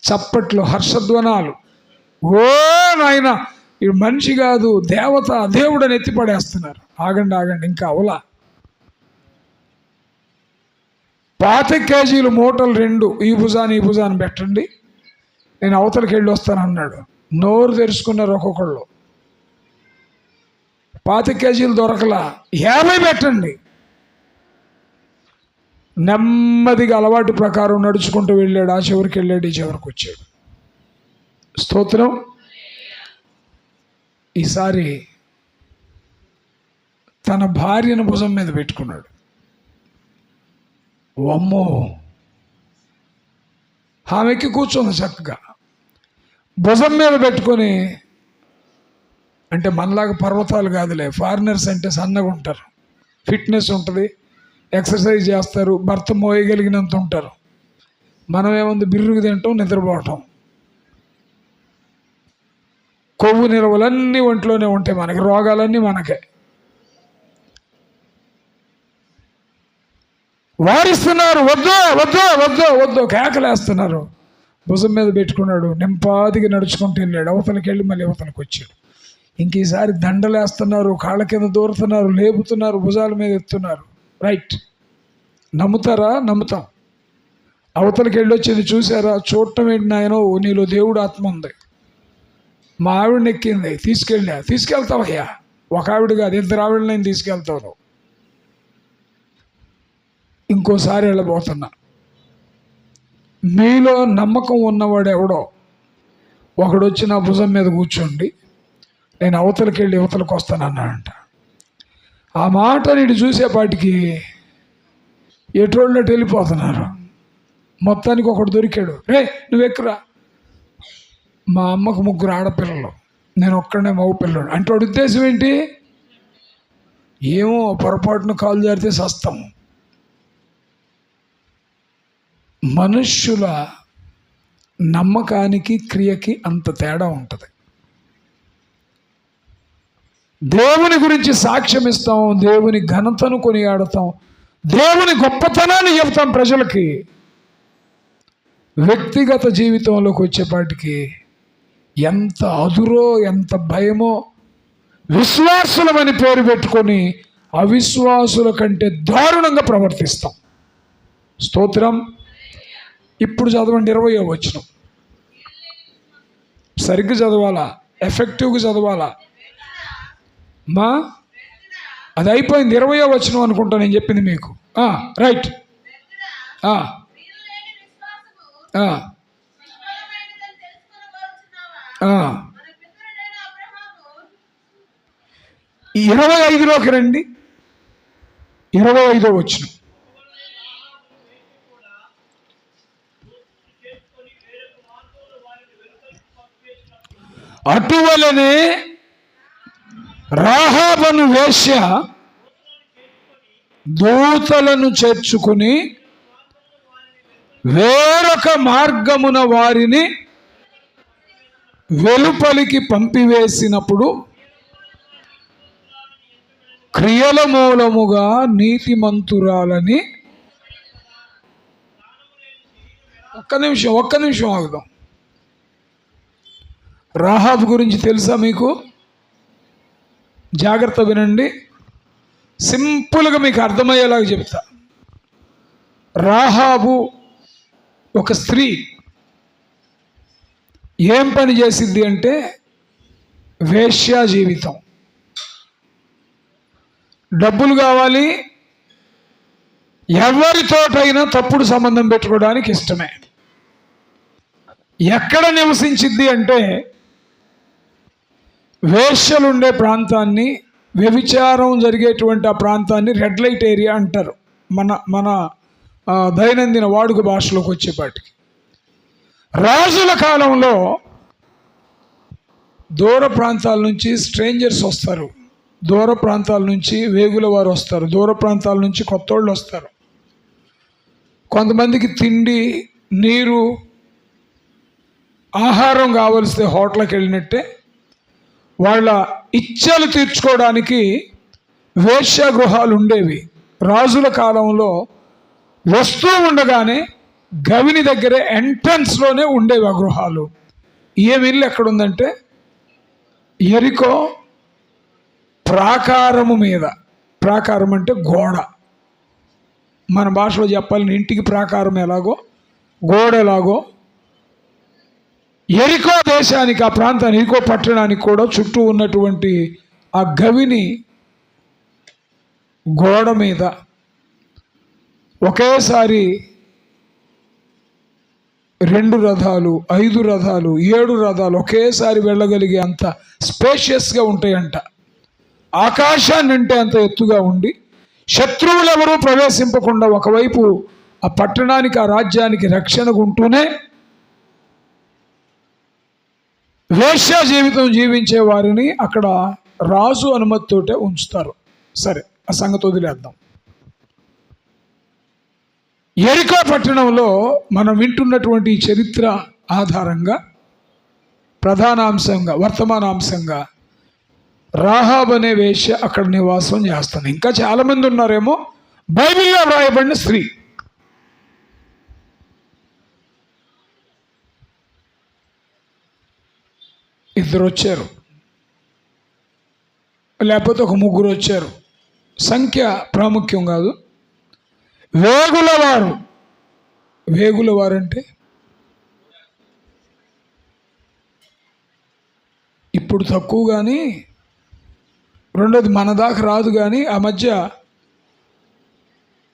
చప్పట్లు, హర్షధ్వనాలు. ఓ నాయన, ఈ మనిషి కాదు దేవత, దేవుడని ఎత్తిపడేస్తున్నారు. ఆగండి ఇంకా అవలా. 25 కేజీలు మూటలు 2 ఈ భుజాన్ని పెట్టండి, నేను అవతలకి వెళ్ళి వస్తాను అన్నాడు. నోరు తెరుచుకున్నారు ఒక్కొక్కళ్ళు. 25 కేజీలు దొరకలా, 50 పెట్టండి. నెమ్మదిగా అలవాటు ప్రకారం నడుచుకుంటూ వెళ్ళాడు. ఆ చివరికి వెళ్ళాడు, ఈ చివరికి వచ్చాడు. స్తోత్రం. ఈసారి తన భార్యను భుజం మీద పెట్టుకున్నాడు. అమ్మో, ఆమెకి కూర్చోంది చక్కగా. భుజం మీద పెట్టుకొని, అంటే మనలాగా పర్వతాలు కాదులే, ఫారినర్స్ అంటే సన్నగా ఉంటారు, ఫిట్నెస్ ఉంటుంది, ఎక్సర్సైజ్ చేస్తారు, భర్త మోయగలిగినంత ఉంటారు. మనమేముంది, బిర్రుగు తింటాం, నిద్రపోవటం, కొవ్వు నిల్వలన్నీ ఒంట్లోనే ఉంటాయి, మనకి రోగాలన్నీ మనకే. వారిస్తున్నారు, వద్దు వద్దు వద్దు వద్దు కేకలేస్తున్నారు. భుజం మీద పెట్టుకున్నాడు, నెంపాదిగా నడుచుకుంటూ వెళ్ళాడు. అవతలకి వెళ్ళి మళ్ళీ అవతలకి వచ్చాడు. ఇంక ఈసారి దండలేస్తున్నారు, కాళ్ళ కింద దూరుతున్నారు, లేపుతున్నారు, భుజాల మీద ఎత్తున్నారు. రైట్, నమ్ముతారా? నమ్ముతాం. అవతలకి వెళ్ళి వచ్చింది చూసారా? చూడటం ఏంటి నాయనో, నీలో దేవుడు ఆత్మ ఉంది. మా ఆవిడని ఎక్కింది, తీసుకెళ్తావయ్యా. ఒక ఆవిడ కాదు, 2 ఆవిడని నేను తీసుకెళ్తాను. ఇంకోసారి వెళ్ళబోతున్నా. మీలో నమ్మకం ఉన్నవాడు ఎవడో ఒకడు వచ్చి నా భుజం మీద కూర్చోండి, నేను అవతలకి వెళ్ళి యువతలకు వస్తానన్నాడంట. ఆ మాట నీడు చూసేపాటికి ఎటోళ్ళకి వెళ్ళిపోతున్నారు. మొత్తానికి ఒకడు దొరికాడు. రే నువ్వు ఎక్కురా. మా అమ్మకు 3 ఆడపిల్లలు, నేను ఒక్కడనే మగ పిల్లడు. అంటే వాడి ఉద్దేశం ఏంటి? ఏమో పొరపాటున కాలు జారితే సస్తాము. మనుష్యుల నమ్మకానికి క్రియకి అంత తేడా ఉంటుంది. దేవుని గురించి సాక్ష్యం ఇస్తాం, దేవుని ఘనతను కొనియాడతాం, దేవుని గొప్పతనాన్ని చెబుతాం ప్రజలకి. వ్యక్తిగత జీవితంలోకి వచ్చేపాటికి ఎంత అదురో, ఎంత భయమో. విశ్వాసులమని పేరు పెట్టుకొని అవిశ్వాసుల కంటే దారుణంగా ప్రవర్తిస్తాం. స్తోత్రం. ఇప్పుడు చదవండి 20వ వచనం. సరిగ్గా చదవాలా, ఎఫెక్టివ్గా చదవాలా. అది అయిపోయింది, 20వ వచనం అనుకుంటా నేను చెప్పింది మీకు. రైట్. ఈ 25లోకి రండి. 25వ వచనం. అటువలనే రాహాబను వేశ్య దూతలను చేర్చుకుని వేరొక మార్గమున వారిని వెలుపలికి పంపివేసినప్పుడు క్రియల మూలముగా నీతిమంతురాలని ఒక్క నిమిషం ఆగుదాం. రాహాబు గురించి తెలుసా మీకు? జాగ్రత్త వినండి, సింపుల్గా మీకు అర్థమయ్యేలాగా చెప్తా. రాహాబు ఒక స్త్రీ ఏం పని చేసింది అంటే వేశ్యా జీవితం. డబ్బులు కావాలి, ఎవరితోటైనా తప్పుడు సంబంధం పెట్టుకోవడానికి ఇష్టమే. ఎక్కడ నివసించింది అంటే వేశ్యలుండే ప్రాంతాన్ని, వ్యభిచారం జరిగేటువంటి ఆ ప్రాంతాన్ని రెడ్ లైట్ ఏరియా అంటారు మన దైనందిన వాడుక భాషలోకి వచ్చేపాటికి. రాజుల కాలంలో దూర ప్రాంతాల నుంచి స్ట్రేంజర్స్ వస్తారు, దూర ప్రాంతాల నుంచి వేగుల వారు వస్తారు, దూర ప్రాంతాల నుంచి కొత్తోళ్ళు వస్తారు. కొంతమందికి తిండి, నీరు, ఆహారం కావలిస్తే హోటల్కి వెళ్ళినట్టే వాళ్ళ ఇచ్చలు తీర్చుకోవడానికి వేశ్యాగృహాలు ఉండేవి. రాజుల కాలంలో వస్తూ ఉండగానే గవిని దగ్గరే ఎంట్రన్స్లోనే ఉండేవి ఆ గృహాలు. ఏమి ఇల్లు ఎక్కడుందంటే యెరికో ప్రాకారము మీద. ప్రాకారం అంటే గోడ, మన భాషలో చెప్పాలని ఇంటికి ప్రాకారం ఎలాగో గోడ ఎలాగో యెరికో దేశానికి, ఆ ప్రాంతానికి, యెరికో పట్టణానికి కూడా చుట్టూ ఉన్నటువంటి ఆ గవిని గోడ మీద ఒకేసారి 2 రథాలు, 5 రథాలు, 7 రథాలు ఒకేసారి వెళ్ళగలిగే అంత స్పేషియస్గా ఉంటాయంట. ఆకాశాన్ని అంటే అంత ఎత్తుగా ఉండి శత్రువులు ఎవరూ ప్రవేశింపకుండా ఒకవైపు ఆ పట్టణానికి, ఆ రాజ్యానికి రక్షణగా ఉంటూనే వేశ్యా జీవితం జీవించే వారిని అక్కడ రాజు అనుమతితోటే ఉంచుతారు. సరే, ఆ సంగతి వదిలేద్దాం. యెరికో పట్టణంలో మనం వింటున్నటువంటి చరిత్ర ఆధారంగా ప్రధానాంశంగా, వర్తమానాంశంగా రాహాబ్ అనే వేశ్య అక్కడ నివాసం చేస్తుంది. ఇంకా చాలామంది ఉన్నారేమో. బైబిల్లో వ్రాయబడిన స్త్రీ. ఇద్దరు వచ్చారు, లేకపోతే ఒక 3 వచ్చారు. సంఖ్య ప్రాముఖ్యం కాదు. వేగులవారు. వేగులవారంటే ఇప్పుడు తక్కువ కానీ, రెండోది మన దాకా రాదు కానీ, ఆ మధ్య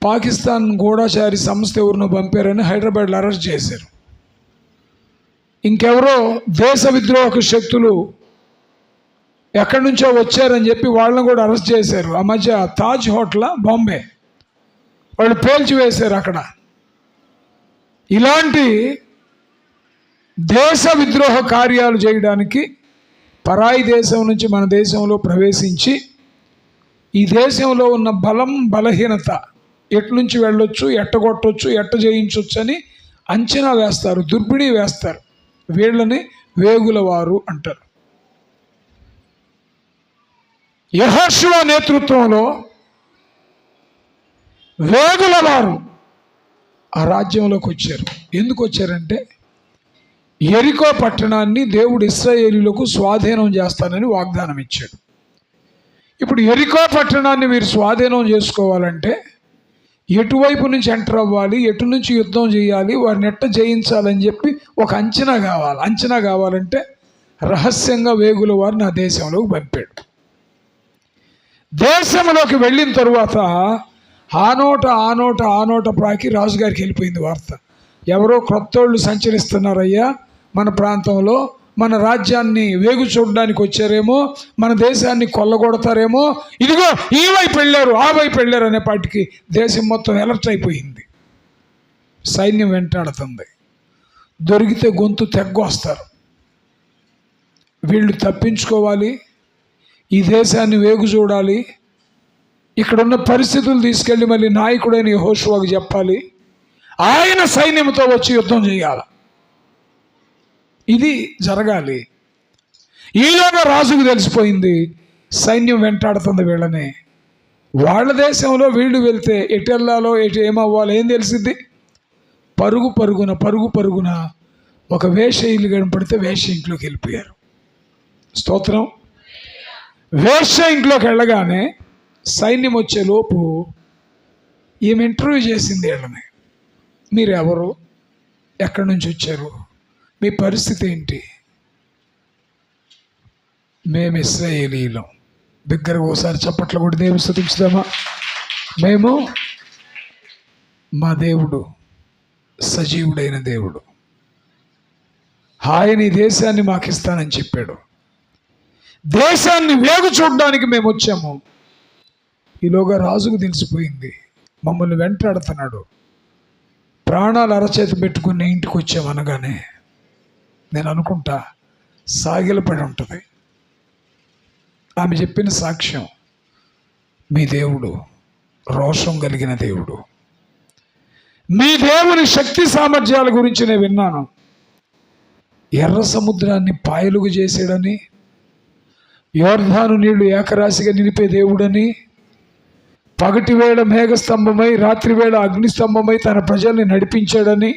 పాకిస్తాన్ గూఢచారి సంస్థ ఎవరినో పంపారని హైదరాబాద్లో అరెస్ట్ చేశారు. ఇంకెవరో దేశ విద్రోహక శక్తులు ఎక్కడి నుంచో వచ్చారని చెప్పి వాళ్ళని కూడా అరెస్ట్ చేశారు. ఆ మధ్య తాజ్ హోటల్ బాంబే వాళ్ళు పేల్చివేశారు అక్కడ. ఇలాంటి దేశ విద్రోహ కార్యాలు చేయడానికి పరాయి దేశం నుంచి మన దేశంలో ప్రవేశించి ఈ దేశంలో ఉన్న బలం, బలహీనత, ఎటు నుంచి వెళ్ళొచ్చు, ఎట్టగొట్టొచ్చు, ఎట్ట జయించవచ్చు అని అంచనా వేస్తారు, దుర్బిడి వేస్తారు. వీళ్ళని వేగులవారు అంటారు. యెహోషువ నేతృత్వంలో వేగులవారు ఆ రాజ్యంలోకి వచ్చారు. ఎందుకు వచ్చారంటే యెరికో పట్టణాన్ని దేవుడు ఇశ్రాయేలీయులకు స్వాధీనం చేస్తానని వాగ్దానం ఇచ్చాడు. ఇప్పుడు యెరికో పట్టణాన్ని మీరు స్వాధీనం చేసుకోవాలంటే ఎటువైపు నుంచి ఎంటర్ అవ్వాలి, ఎటు నుంచి యుద్ధం చేయాలి, వారిని ఎట్ట జయించాలని చెప్పి ఒక అంచనా కావాలి. అంచనా కావాలంటే రహస్యంగా వేగులవారు నా దేశంలోకి పంపాడు. దేశంలోకి వెళ్ళిన తరువాత ఆ నోట ప్రాకి రాజుగారికి వెళ్ళిపోయింది వార్త. ఎవరో క్రొత్తోళ్ళు సంచరిస్తున్నారయ్యా మన ప్రాంతంలో, మన రాజ్యాన్ని వేగు చూడడానికి వచ్చారేమో, మన దేశాన్ని కొల్లగొడతారేమో, ఇదిగో ఈ వైపు వెళ్ళారు, ఆ వైపు వెళ్ళారు అనేపాటికి దేశం మొత్తం అలర్ట్ అయిపోయింది. సైన్యం వెంటాడుతుంది. దొరికితే గొంతు తెగ్గొస్తారు. వీళ్ళు తప్పించుకోవాలి, ఈ దేశాన్ని వేగు చూడాలి, ఇక్కడున్న పరిస్థితులు తీసుకెళ్ళి మళ్ళీ నాయకుడైన యెహోషువకు చెప్పాలి, ఆయన సైన్యంతో వచ్చి యుద్ధం చేయాలి. ఇది జరగాలి. ఈలోగా రాజుకు తెలిసిపోయింది సైన్యం వెంటాడుతుంది వీళ్ళని. వాళ్ళ దేశంలో వీళ్ళు వెళ్తే ఎటు వెళ్ళాలో, ఎటు ఏమవ్వాలో ఏం తెలిసిద్ది? పరుగు పరుగున ఒక వేష ఇల్లు కనపడితే వేష ఇంట్లోకి వెళ్ళిపోయారు. స్తోత్రం. వేష ఇంట్లోకి వెళ్ళగానే సైన్యం వచ్చే లోపు ఈమె ఇంటర్వ్యూ చేసింది వీళ్ళని. మీరు ఎవరు, ఎక్కడి నుంచి వచ్చారు, మీ పరిస్థితి ఏంటి? మేము ఇశ్రాయేలీయులం. దగ్గరగా ఒకసారి చప్పట్లు కూడా దేవుని స్తుతించుదామా? మేము, మా దేవుడు సజీవుడైన దేవుడు, ఆయన ఈ దేశాన్ని మాకు ఇస్తానని చెప్పాడు. దేశాన్ని వేగు చూడడానికి మేము వచ్చాము. ఈలోగా రాజుకు తెలిసిపోయింది, మమ్మల్ని వెంటాడుతున్నాడు. ప్రాణాలు అరచేత పెట్టుకుని ఇంటికి వచ్చామనగానే నేను అనుకుంటా సాగిలపడి ఉంటుంది. ఆమె చెప్పిన సాక్ష్యం, మీ దేవుడు రోషం కలిగిన దేవుడు, మీ దేవుని శక్తి సామర్థ్యాల గురించి నేను విన్నాను. ఎర్ర సముద్రాన్ని పాయలుగు చేసాడని, యోర్దాను నీళ్లు ఏకరాశిగా నిలిపే దేవుడని, పగటి వేళ మేఘస్తంభమై రాత్రి వేళ అగ్నిస్తంభమై తన ప్రజల్ని నడిపించాడని,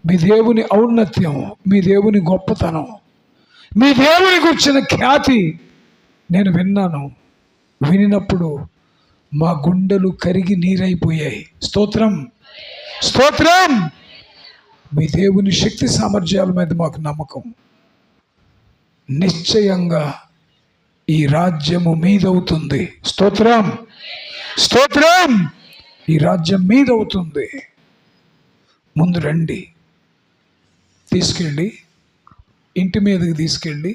మీ దేవుని ఔన్నత్యం, మీ దేవుని గొప్పతనం, మీ దేవునికి వచ్చిన ఖ్యాతి నేను విన్నాను. వినినప్పుడు మా గుండెలు కరిగి నీరైపోయాయి. స్తోత్రం, స్తోత్రం. మీ దేవుని శక్తి సామర్థ్యాల మీద మాకు నమ్మకం. నిశ్చయంగా ఈ రాజ్యము మీదవుతుంది. స్తోత్రం, స్తోత్రం. ఈ రాజ్యం మీదవుతుంది. ముందు రండి. తీసుకెళ్ళి ఇంటి మీదకి తీసుకెళ్ళి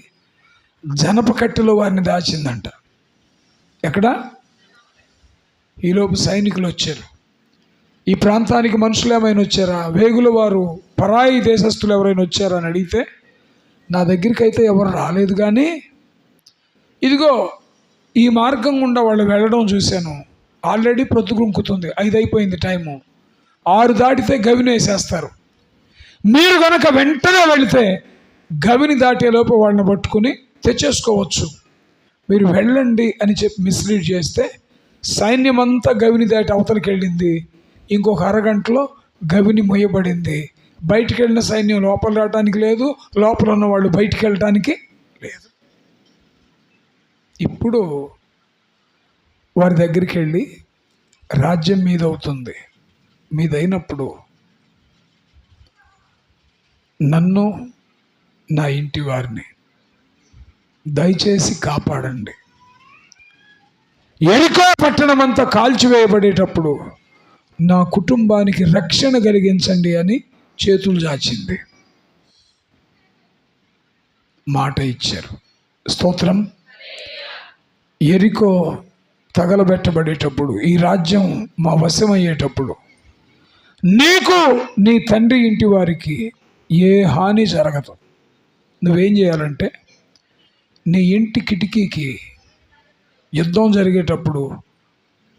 జనప కట్టెలో వారిని దాచిందంట. ఎక్కడ? ఈలోపు సైనికులు వచ్చారు. ఈ ప్రాంతానికి మనుషులు ఏమైనా వచ్చారా, వేగుల వారు పరాయి దేశస్తులు ఎవరైనా వచ్చారా అని అడిగితే, నా దగ్గరికి అయితే ఎవరు రాలేదు, కానీ ఇదిగో ఈ మార్గం గుండా వాళ్ళు వెళ్ళడం చూశాను. ఆల్రెడీ ప్రొద్దుగుంకుతుంది, 5 అయిపోయింది టైము, 6 దాటితే గవిని వేసేస్తారు. మీరు కనుక వెంటనే వెళితే గవిని దాటేలోపు వాళ్ళని పట్టుకుని తెచ్చేసుకోవచ్చు, మీరు వెళ్ళండి అని చెప్పి మిస్లీడ్ చేస్తే సైన్యం అంతా గవిని దాటి అవతలికి వెళ్ళింది. ఇంకొక అరగంటలో గవిని మొయ్యబడింది. బయటికి వెళ్ళిన సైన్యం లోపల రావడానికి లేదు, లోపల ఉన్న వాళ్ళు బయటికి వెళ్ళటానికి లేదు. ఇప్పుడు వారి దగ్గరికి వెళ్ళి రాజ్యం మీదవుతుంది, మీదైనప్పుడు నన్ను నా ఇంటి వారిని దయచేసి కాపాడండి. యెరికో పట్టణమంతా కాల్చివేయబడేటప్పుడు నా కుటుంబానికి రక్షణ కలిగించండి అని చేతులు చాచింది. మాట ఇచ్చారు. స్తోత్రం. యెరికో తగలబెట్టబడేటప్పుడు, ఈ రాజ్యం మా వశమయ్యేటప్పుడు నీకు నీ తండ్రి ఇంటి వారికి ఏ హాని జరగదు. నువ్వేం చేయాలంటే నీ ఇంటి కిటికీకి యుద్ధం జరిగేటప్పుడు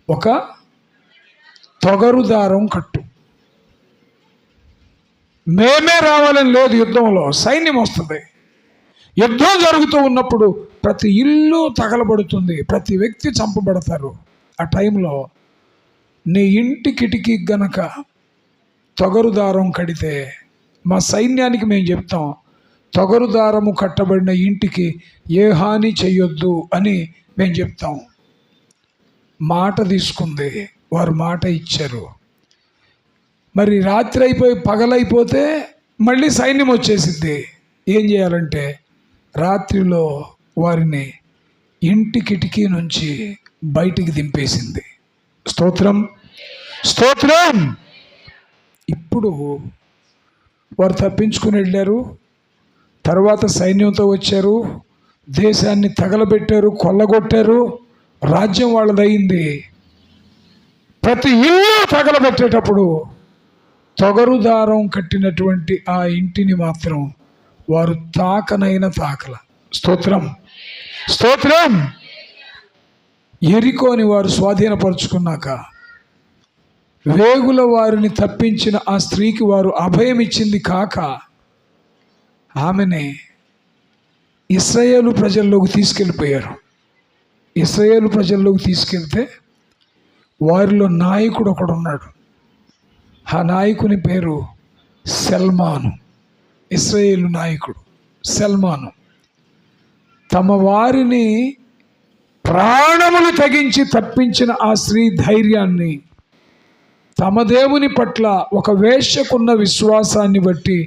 ఒక తొగరు దారం కట్టు. మేమే రావాలని లేదు, యుద్ధంలో సైన్యం వస్తుంది. యుద్ధం జరుగుతూ ఉన్నప్పుడు ప్రతి ఇల్లు తగలబడుతుంది, ప్రతి వ్యక్తి చంపబడతారు. ఆ టైంలో నీ ఇంటి కిటికీకి గనక తొగరు దారం కడితే మా సైన్యానికి మేము చెప్తాం, తొగరు దారము కట్టబడిన ఇంటికి ఏ హాని చెయ్యొద్దు అని మేము చెప్తాం. మాట తీసుకుంది, వారు మాట ఇచ్చారు. మరి రాత్రి అయిపోయి పగలైపోతే మళ్ళీ సైన్యం వచ్చేసింది. ఏం చేయాలంటే రాత్రిలో వారిని ఇంటి కిటికీ నుంచి బయటికి దింపేసింది. స్తోత్రం, స్తోత్రం. ఇప్పుడు వారు తప్పించుకుని వెళ్ళారు. తర్వాత సైన్యంతో వచ్చారు, దేశాన్ని తగలబెట్టారు, కొల్లగొట్టారు. రాజ్యం వాళ్ళదయింది. ప్రతి ఇల్లు తగలబెట్టేటప్పుడు తొగరు దారం కట్టినటువంటి ఆ ఇంటిని మాత్రం వారు తాకల. స్తోత్రం, స్తోత్రం. యెరికోని వారు స్వాధీనపరుచుకున్నాక వేగుల వారిని తప్పించిన ఆ స్త్రీకి వారు అభయం ఇచ్చింది కాక ఆమెని ఇశ్రాయేలు ప్రజల్లోకి తీసుకెళ్ళిపోయారు. ఇశ్రాయేలు ప్రజల్లోకి తీసుకెళ్తే వారిలో నాయకుడు ఒకడున్నాడు. ఆ నాయకుని పేరు సల్మాను. ఇశ్రాయేలు నాయకుడు సల్మాను. తమ వారిని ప్రాణములు తెగించి తప్పించిన ఆ స్త్రీ ధైర్యాన్ని, తమ దేవుని పట్ల ఒక వేశ్యకున్న విశ్వాసాన్ని బట్టి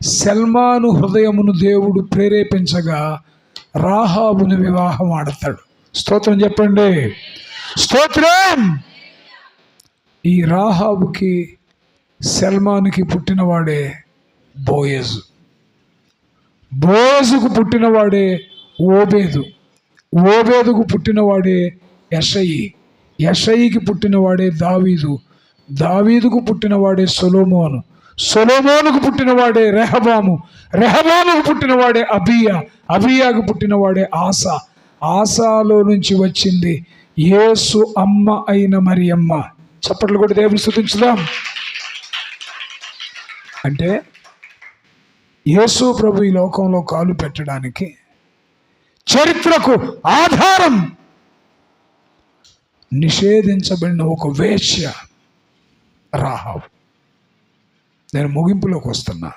సల్మాను హృదయమును దేవుడు ప్రేరేపించగా రాహాబును వివాహం ఆడతాడు. స్తోత్రం చెప్పండి, స్తోత్రం. ఈ రాహాబుకి సల్మానుకి పుట్టినవాడే బోయజు. బోయజుకు పుట్టినవాడే ఓబేదు. ఓబేదుకు పుట్టినవాడే యెషయి. యెషయికి పుట్టినవాడే దావీదు. దావీదుకు పుట్టినవాడే సొలొమోను. సొలొమోనుకు పుట్టినవాడే రెహబాము. రెహబాముకు పుట్టినవాడే అబియా. అబియాకు పుట్టినవాడే ఆసా. ఆసాలో నుంచి వచ్చింది యేసు అమ్మ అయిన మరియమ్మ. చప్పట్లు కొట్టి దేవుని స్తుతించుదాం. అంటే యేసు ప్రభు ఈ లోకంలో కాలు పెట్టడానికి చరిత్రకు ఆధారం నిషేధించబడిన ఒక వేశ్య రాహాబు. నేను ముగింపులోకి వస్తున్నా.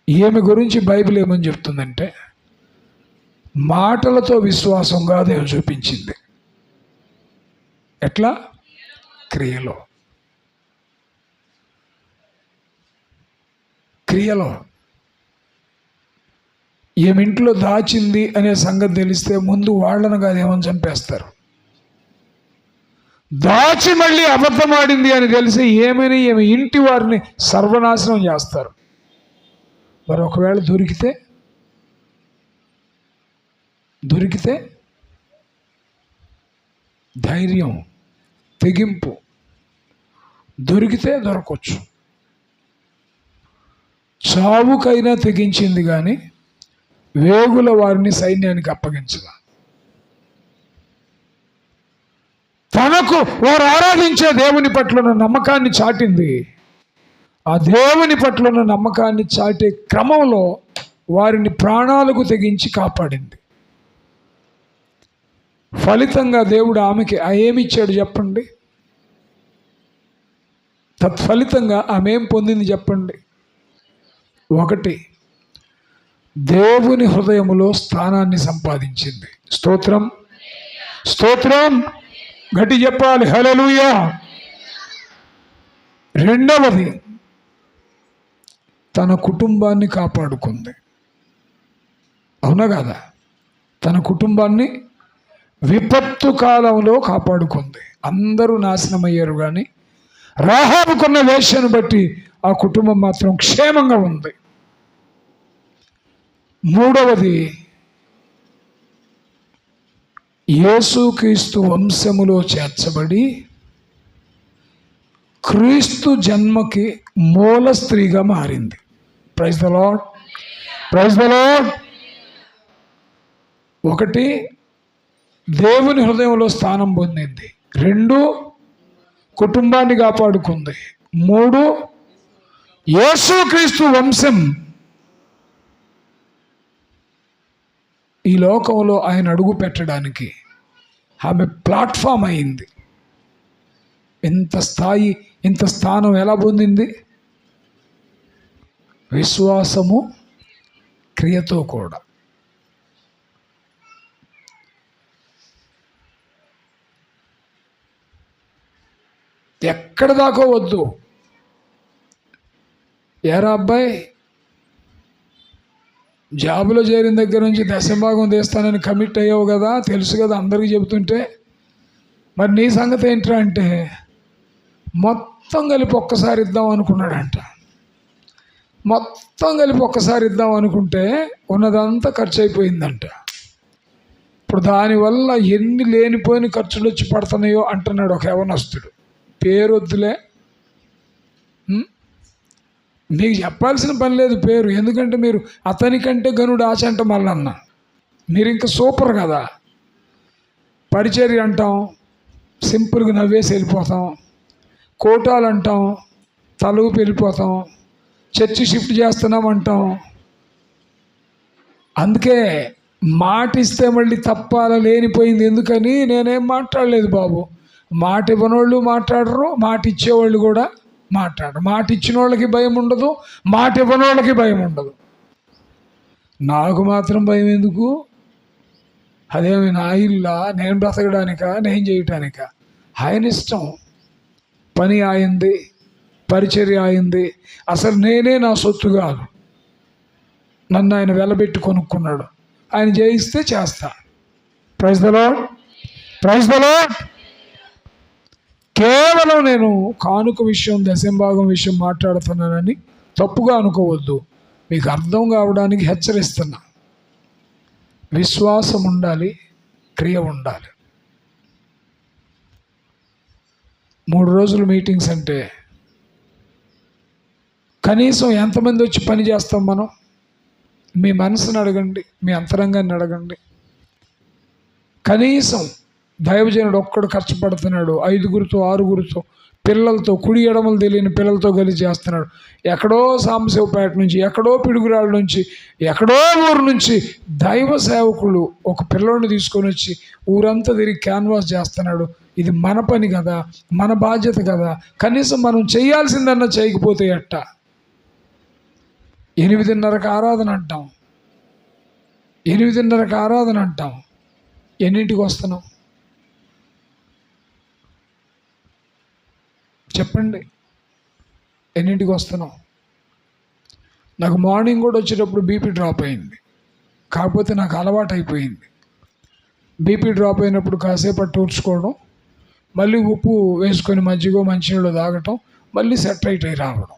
ఈమె గురించి బైబిల్ ఏమని చెప్తుందంటే, మాటలతో విశ్వాసం కాదు ఏమో చూపించింది. ఎట్లా? క్రియలో. క్రియలో. ఏమింట్లో దాచింది అనే సంగతి తెలిస్తే ముందు వాళ్ళను కాదు ఏమని చంపేస్తారు. దాచి మళ్ళీ అబద్ధమాడింది అని తెలిసి ఏమైనా ఏమి ఇంటి వారిని సర్వనాశనం చేస్తారు. మరి ఒకవేళ దొరికితే ధైర్యం, తెగింపు. దొరికితే దొరకొచ్చు. చావుకైనా తెగించింది కానీ వేగుల వారిని సైన్యానికి అప్పగించల. తనకు వారు ఆరాధించే దేవుని పట్ల నమ్మకాన్ని చాటింది. ఆ దేవుని పట్ల నమ్మకాన్ని చాటే క్రమంలో వారిని ప్రాణాలకు తెగించి కాపాడింది. ఫలితంగా దేవుడు ఆమెకి ఏమిచ్చాడు చెప్పండి? తత్ఫలితంగా ఆమె ఏం పొందింది చెప్పండి? ఒకటి, దేవుని హృదయములో స్థానాన్ని సంపాదించింది. స్తోత్రం, స్తోత్రం. గట్టి చెప్పాలి, హల్లెలూయా. రెండవది, తన కుటుంబాన్ని కాపాడుకుంది. అవునా కాదా? తన కుటుంబాన్ని విపత్తు కాలంలో కాపాడుకుంది. అందరూ నాశనమయ్యారు కానీ రాహాబుకున్న వేశ్యను బట్టి ఆ కుటుంబం మాత్రం క్షేమంగా ఉంది. మూడవది, యేసుక్రీస్తు వంశములో చేర్చబడి క్రీస్తు జన్మకి మూల స్త్రీగా మారింది. Praise the Lord, praise the Lord. ఒకటి, దేవుని హృదయంలో స్థానం పొందింది. రెండు, కుటుంబాన్ని కాపాడుకుంది. మూడు, యేసుక్రీస్తు వంశం ఈ లోకంలో ఆయన అడుగు పెట్టడానికి ఆమె ప్లాట్ఫామ్ అయింది. ఇంత స్థాయి, ఇంత స్థానం ఎలా పొందింది? విశ్వాసము, క్రియతో కూడా. ఎక్కడ దాకా వద్దు. ఏరా అబ్బాయి, జాబులో చేరిన దగ్గర నుంచి దశభాగం తీస్తానని కమిట్ అయ్యావు కదా, తెలుసు కదా అందరికీ చెబుతుంటే, మరి నీ సంగతి ఏంట్రా అంటే మొత్తం కలిపి ఒక్కసారి ఇద్దాం అనుకున్నాడంట. మొత్తం కలిపి ఒక్కసారి ఇద్దాం అనుకుంటే ఉన్నదంతా ఖర్చు అయిపోయిందంట. ఇప్పుడు దానివల్ల ఎన్ని లేనిపోయిన ఖర్చులు వచ్చి పడుతున్నాయో అంటున్నాడు ఒక యవనస్తుడు. పేరు వద్దులే, మీకు చెప్పాల్సిన పని లేదు పేరు, ఎందుకంటే మీరు అతనికంటే గనుడు ఆచంట మళ్ళన్న. మీరు ఇంకా సూపర్ కదా. పరిచర్య అంటాం, సింపుల్గా నవ్వేసి వెళ్ళిపోతాం. కోటాలు అంటాం, తలుపు వెళ్ళిపోతాం. చర్చి షిఫ్ట్ చేస్తున్నాం అంటాం. అందుకే మాట ఇస్తే మళ్ళీ తప్పాల లేనిపోయింది. ఎందుకని నేనేం మాట్లాడలేదు బాబు, మాట ఇవ్వనోళ్ళు మాట్లాడరు, మాట ఇచ్చేవాళ్ళు కూడా మాట్లాడరు. మాట ఇచ్చిన వాళ్ళకి భయం ఉండదు, మాట ఇవ్వనోళ్ళకి భయం ఉండదు. నాకు మాత్రం భయం ఎందుకు? అదేమి నా ఇల్లా, నేను బ్రతకడానికా, నేను చేయటానికా? ఆయన ఇష్టం. పని ఆయింది, పరిచర్య ఆయింది. అసలు నేనే నా సొత్తు కాదు. నన్ను ఆయన వెలబెట్టి కొనుక్కున్నాడు. ఆయన చేయిస్తే చేస్తా. Praise the Lord, praise the Lord. కేవలం నేను కానుక విషయం, దశంభాగం విషయం మాట్లాడుతున్నానని తప్పుగా అనుకోవద్దు. మీకు అర్థం కావడానికి హెచ్చరిస్తున్నా. విశ్వాసం ఉండాలి, క్రియ ఉండాలి. 3 రోజులు మీటింగ్స్ అంటే కనీసం ఎంతమంది వచ్చి పని చేస్తాం మనం? మీ మనసుని అడగండి, మీ అంతరంగాన్ని అడగండి. కనీసం దైవజనుడు ఒక్కడు ఖర్చు పడుతున్నాడు, 5గురితో 6గురితో పిల్లలతో, కుడి ఎడమలు తెలియని పిల్లలతో కలిసి చేస్తున్నాడు. ఎక్కడో సాంబశివపేట నుంచి, ఎక్కడో పిడుగురాళ్ళ నుంచి, ఎక్కడో ఊరు నుంచి దైవ సేవకులు ఒక పిల్లోడిని తీసుకొని వచ్చి ఊరంతా తిరిగి క్యాన్వాస్ చేస్తున్నాడు. ఇది మన పని కదా, మన బాధ్యత కదా. కనీసం మనం చేయాల్సిందన్నా చేయకపోతే ఎట్ట? 8:30కి ఆరాధన అంటాం, 8:30కి ఆరాధన అంటాం. ఎన్నింటికి వస్తున్నాం చెప్పండి? ఎన్నింటికి వస్తున్నాం? నాకు మార్నింగ్ కూడా వచ్చేటప్పుడు బీపీ డ్రాప్ అయింది. కాకపోతే నాకు అలవాటు అయిపోయింది. బీపీ డ్రాప్ అయినప్పుడు కాసేపు టూర్చుకోవడం, మళ్ళీ ఉప్పు వేసుకొని మజ్జిగో మంచినీళ్ళు తాగటం, మళ్ళీ సెట్ అయి రావడం.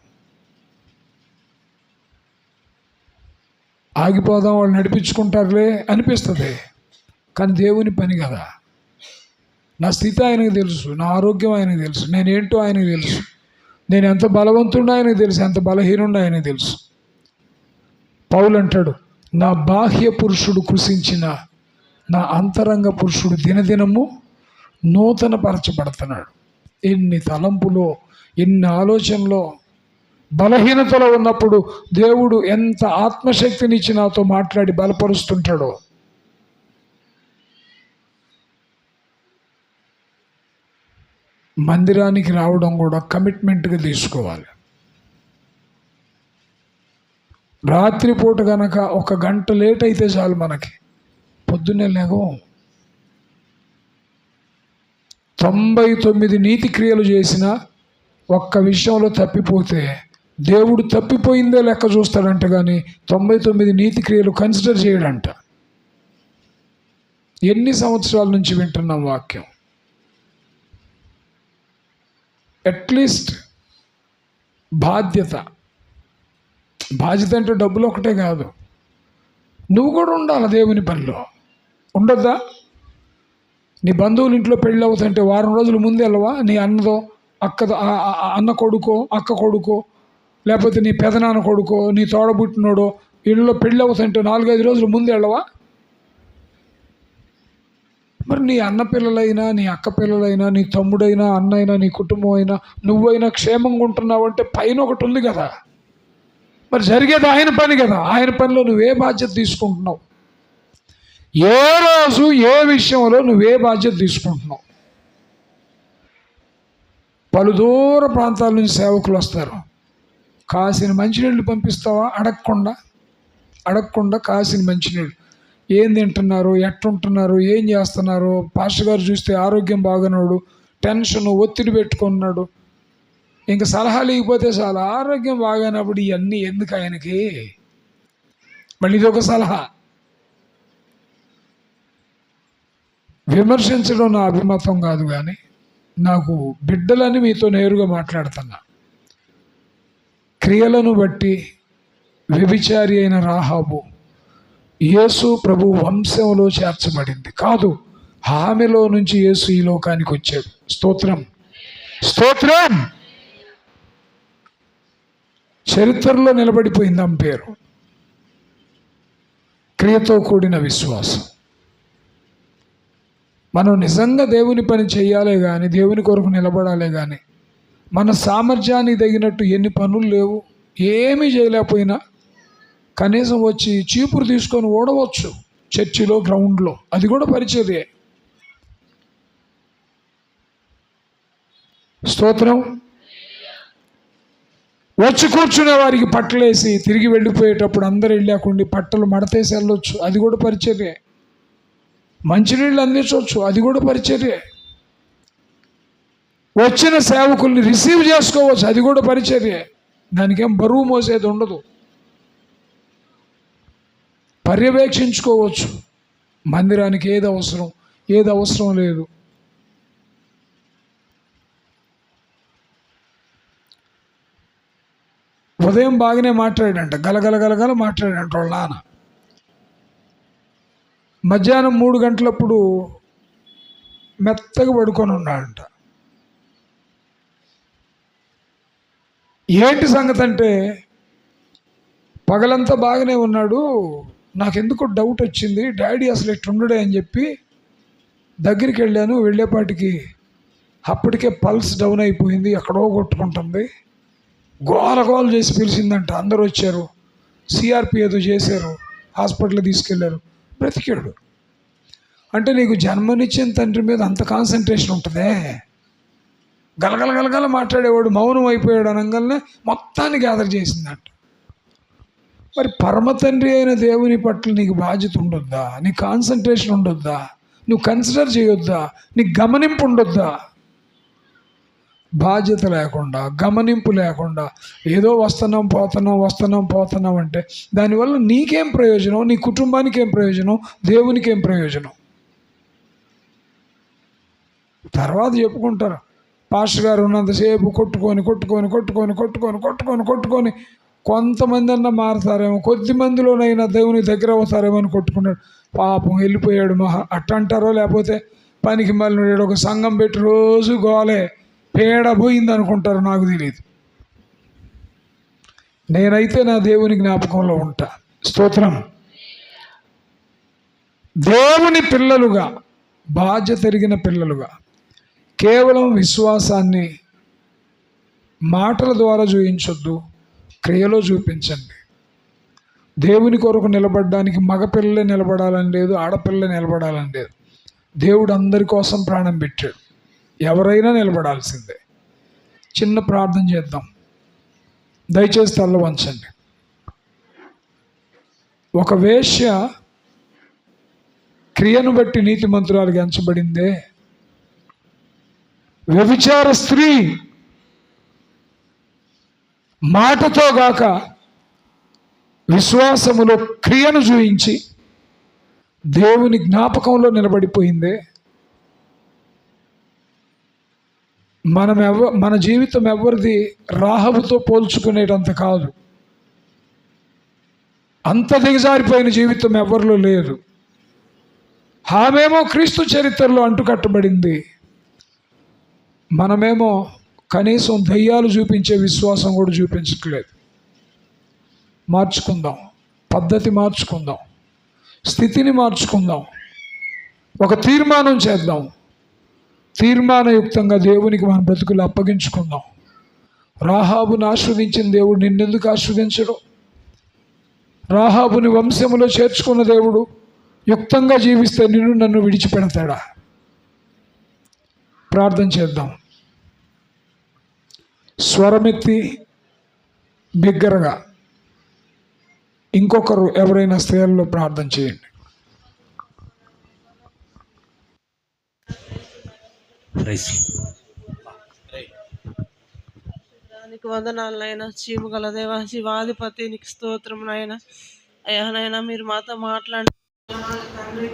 ఆగిపోదాం, వాళ్ళు నడిపించుకుంటారులే అనిపిస్తుంది. కానీ దేవుని పని కదా. నా స్థితి ఆయనకు తెలుసు, నా ఆరోగ్యం ఆయనకు తెలుసు, నేనేంటో ఆయనకు తెలుసు, నేను ఎంత బలవంతుడో ఆయనకు తెలుసు, ఎంత బలహీనుడో ఆయనకు తెలుసు. పౌలు అంటాడు, నా బాహ్య పురుషుడు కృషించిన నా అంతరంగ పురుషుడు దినదినము నూతన పరచబడుతున్నాడు. ఎన్ని తలంపులో, ఎన్ని ఆలోచనలో, బలహీనతలో ఉన్నప్పుడు దేవుడు ఎంత ఆత్మశక్తినిచ్చి నాతో మాట్లాడి బలపరుస్తుంటాడో. మందిరానికి రావడం కూడా కమిట్మెంట్గా తీసుకోవాలి. రాత్రిపూట కనుక 1 గంట లేట్ అయితే చాలు, మనకి పొద్దున్నే లేగం. 99 నీతి క్రియలు చేసిన ఒక్క విషయంలో తప్పిపోతే దేవుడు తప్పిపోయిందే లెక్క చూస్తాడంట, కానీ 99 నీతి క్రియలు కన్సిడర్ చేయడంట. ఎన్ని సంవత్సరాల నుంచి వింటున్నాం వాక్యం. అట్లీస్ట్ బాధ్యత అంటే డబ్బులు ఒకటే కాదు, నువ్వు కూడా ఉండాలి దేవుని పనిలో. ఉండద్దా? నీ బంధువులు ఇంట్లో పెళ్ళి అవుతుంటే వారం రోజుల ముందు వెళ్ళవా? నీ అన్నదో, అక్కదో, అన్న కొడుకో, అక్క కొడుకో, లేకపోతే నీ పెదనాన్న కొడుకో, నీ తోడబుట్టినోడో ఇళ్ళలో పెళ్ళి అవుతుంటే 4-5 రోజుల ముందు వెళ్ళవా? మరి నీ అన్న పిల్లలైనా, నీ అక్క పిల్లలైనా, నీ తమ్ముడైనా, అన్నైనా, నీ కుటుంబం అయినా, నువ్వైనా క్షేమంగా ఉంటున్నావు అంటే పైన ఒకటి ఉంది కదా. మరి జరిగేది ఆయన పని కదా. ఆయన పనిలో నువ్వే బాధ్యత తీసుకుంటున్నావు? ఏ రోజు ఏ విషయంలో నువ్వే బాధ్యత తీసుకుంటున్నావు? పలు దూర ప్రాంతాల నుంచి సేవకులు వస్తారు. కాసిన మంచినీళ్ళు పంపిస్తావా? అడగకుండా కాసిన మంచినీళ్ళు. ఏం తింటున్నారు, ఎట్టుంటున్నారు, ఏం చేస్తున్నారు? పాస్టర్ గారు చూస్తే ఆరోగ్యం బాగానోడు, టెన్షన్, ఒత్తిడి పెట్టుకున్నాడు. ఇంకా సలహాలు ఇవ్వకపోతే చాలా ఆరోగ్యం బాగానప్పుడు ఇవన్నీ ఎందుకు ఆయనకి? మళ్ళీ ఇదొక సలహా. విమర్శించడం నా అభిమతం కాదు, కానీ నాకు బిడ్డలని మీతో నేరుగా మాట్లాడుతున్నా. క్రియలను బట్టి వ్యభిచారి అయిన రాహాబు యేసు ప్రభు వంశంలో చేర్చబడింది కాదు, ఆమెలో నుంచి యేసు ఈ లోకానికి వచ్చాడు. స్తోత్రం, స్తోత్రం. చరిత్రలో నిలబడిపోయింది ఆమె పేరు. క్రియతో కూడిన విశ్వాసం. మనం నిజంగా దేవుని పని చేయాలే కానీ, దేవుని కొరకు నిలబడాలే కానీ, మన సామర్థ్యానికి తగినట్టు ఎన్ని పనులు లేవు, ఏమీ చేయలేకపోయినా కనీసం వచ్చి చీపురు తీసుకొని ఓడవచ్చు చర్చిలో, గ్రౌండ్లో. అది కూడా పరిచర్యే. స్తోత్రం. వచ్చి కూర్చునే వారికి పట్టలేసి తిరిగి వెళ్ళిపోయేటప్పుడు అందరు వెళ్ళాకుండి పట్టలు మడతేసి వెళ్ళొచ్చు, అది కూడా పరిచర్యే. మంచినీళ్ళు అందించవచ్చు, అది కూడా పరిచర్యే. వచ్చిన సేవకుల్ని రిసీవ్ చేసుకోవచ్చు, అది కూడా పరిచర్యే. దానికేం బరువు మోసేది ఉండదు. పర్యవేక్షించుకోవచ్చు మందిరానికి ఏది అవసరం, ఏది అవసరం లేదు. ఉదయం బాగానే మాట్లాడాడంట, గలగల మాట్లాడాడంట వాళ్ళ నాన్న. మధ్యాహ్నం 3 గంటలప్పుడు మెత్తగా పడుకొని ఉన్నాడంట. ఏంటి సంగతి అంటే, పగలంతా బాగానే ఉన్నాడు, నాకెందుకో డౌట్ వచ్చింది, డాడీ అసలు ఎట్టుండడే అని చెప్పి దగ్గరికి వెళ్ళాను. వెళ్ళేపాటికి అప్పటికే పల్స్ డౌన్ అయిపోయింది, ఎక్కడో కొట్టుకుంటుంది. గోల చేసి పిలిచిందంట. అందరూ వచ్చారు, సిఆర్పి ఏదో చేశారు, హాస్పిటల్ తీసుకెళ్ళారు, బ్రతికాడు. అంటే నీకు జన్మనిచ్చిన తండ్రి మీద అంత కాన్సన్ట్రేషన్ ఉంటుందే. గలగల మాట్లాడేవాడు మౌనం అయిపోయాడు అనగానే మొత్తాన్ని గ్యాదర్ చేసిందంట. మరి పరమ తండ్రి అయిన దేవుని పట్ల నీకు బాధ్యత ఉండొద్దా? నీ కాన్సన్ట్రేషన్ ఉండొద్దా? నువ్వు కన్సిడర్ చేయొద్దా? నీకు గమనింపు ఉండొద్దా? బాధ్యత లేకుండా, గమనింపు లేకుండా ఏదో వస్తున్నాం పోతున్నాం అంటే దానివల్ల నీకేం ప్రయోజనం? నీ కుటుంబానికి ఏం ప్రయోజనం? దేవునికి ఏం ప్రయోజనం? తర్వాత చెప్పుకుంటారు, పాస్టర్ గారు ఉన్నంతసేపు కొట్టుకొని కొంతమంది అన్నా మారుతారేమో, కొద్ది మందిలోనైనా దేవుని దగ్గర అవుతారేమో అని కొట్టుకున్నాడు. పాపం వెళ్ళిపోయాడు అట్ట అంటారో, లేకపోతే పనికి మళ్ళీ ఒక సంఘం పెట్టి రోజు గోలే పేడ పోయింది అనుకుంటారు, నాకు తెలియదు. నేనైతే నా దేవుని జ్ఞాపకంలో ఉంటా. స్తోత్రం. దేవుని పిల్లలుగా, బాధ్యత ఎరిగిన పిల్లలుగా కేవలం విశ్వాసాన్ని మాటల ద్వారా చూపించొద్దు, క్రియలో చూపించండి. దేవుని కొరకు నిలబడడానికి మగపిల్లలే నిలబడాలని లేదు, ఆడపిల్లలే నిలబడాలని లేదు. దేవుడు అందరి కోసం ప్రాణం పెట్టాడు, ఎవరైనా నిలబడాల్సిందే. చిన్న ప్రార్థన చేద్దాం, దయచేసి తల్ల వంచండి. ఒక వేశ్య క్రియను బట్టి నీతిమంతురాలుగా ఎంచబడిందే, వ్యభిచార స్త్రీ మాటతో గాక విశ్వాసములో క్రియను చూయించి దేవుని జ్ఞాపకంలో నిలబడిపోయిందే. మన జీవితం ఎవరిది రాహబుతో పోల్చుకునేటంత కాదు, అంత దిగజారిపోయిన జీవితం ఎవరిలో లేదు. ఆమెమో క్రీస్తు చరిత్రలో అంటుకట్టబడింది, మనమేమో కనీసం దయ్యాలు చూపించే విశ్వాసం కూడా చూపించట్లేదు. మార్చుకుందాం, పద్ధతి మార్చుకుందాం, స్థితిని మార్చుకుందాం, ఒక తీర్మానం చేద్దాం. తీర్మానయుక్తంగా దేవునికి మన బ్రతుకులు అప్పగించుకుందాం. రాహాబుని ఆస్వాదించిన దేవుడు నిన్నెందుకు ఆస్వాదించడు? రాహాబుని వంశములో చేర్చుకున్న దేవుడు యుక్తంగా జీవిస్తే నిన్ను నన్ను విడిచిపెడతాడా? ప్రార్థన చేద్దాం. స్వరమెత్తి బిగ్గరగా ఇంకొకరు ఎవరైనా స్త్రీలలో ప్రార్థన చేయండి. నీకు వందనాలు నాయన, చీము గల దేవా, శివాధిపతి నీకు స్తోత్రం నాయన. అయ్యా నాయన, మీరు మాతో మాట్లాడి తండ్రి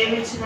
ఏమి ఇచ్చిన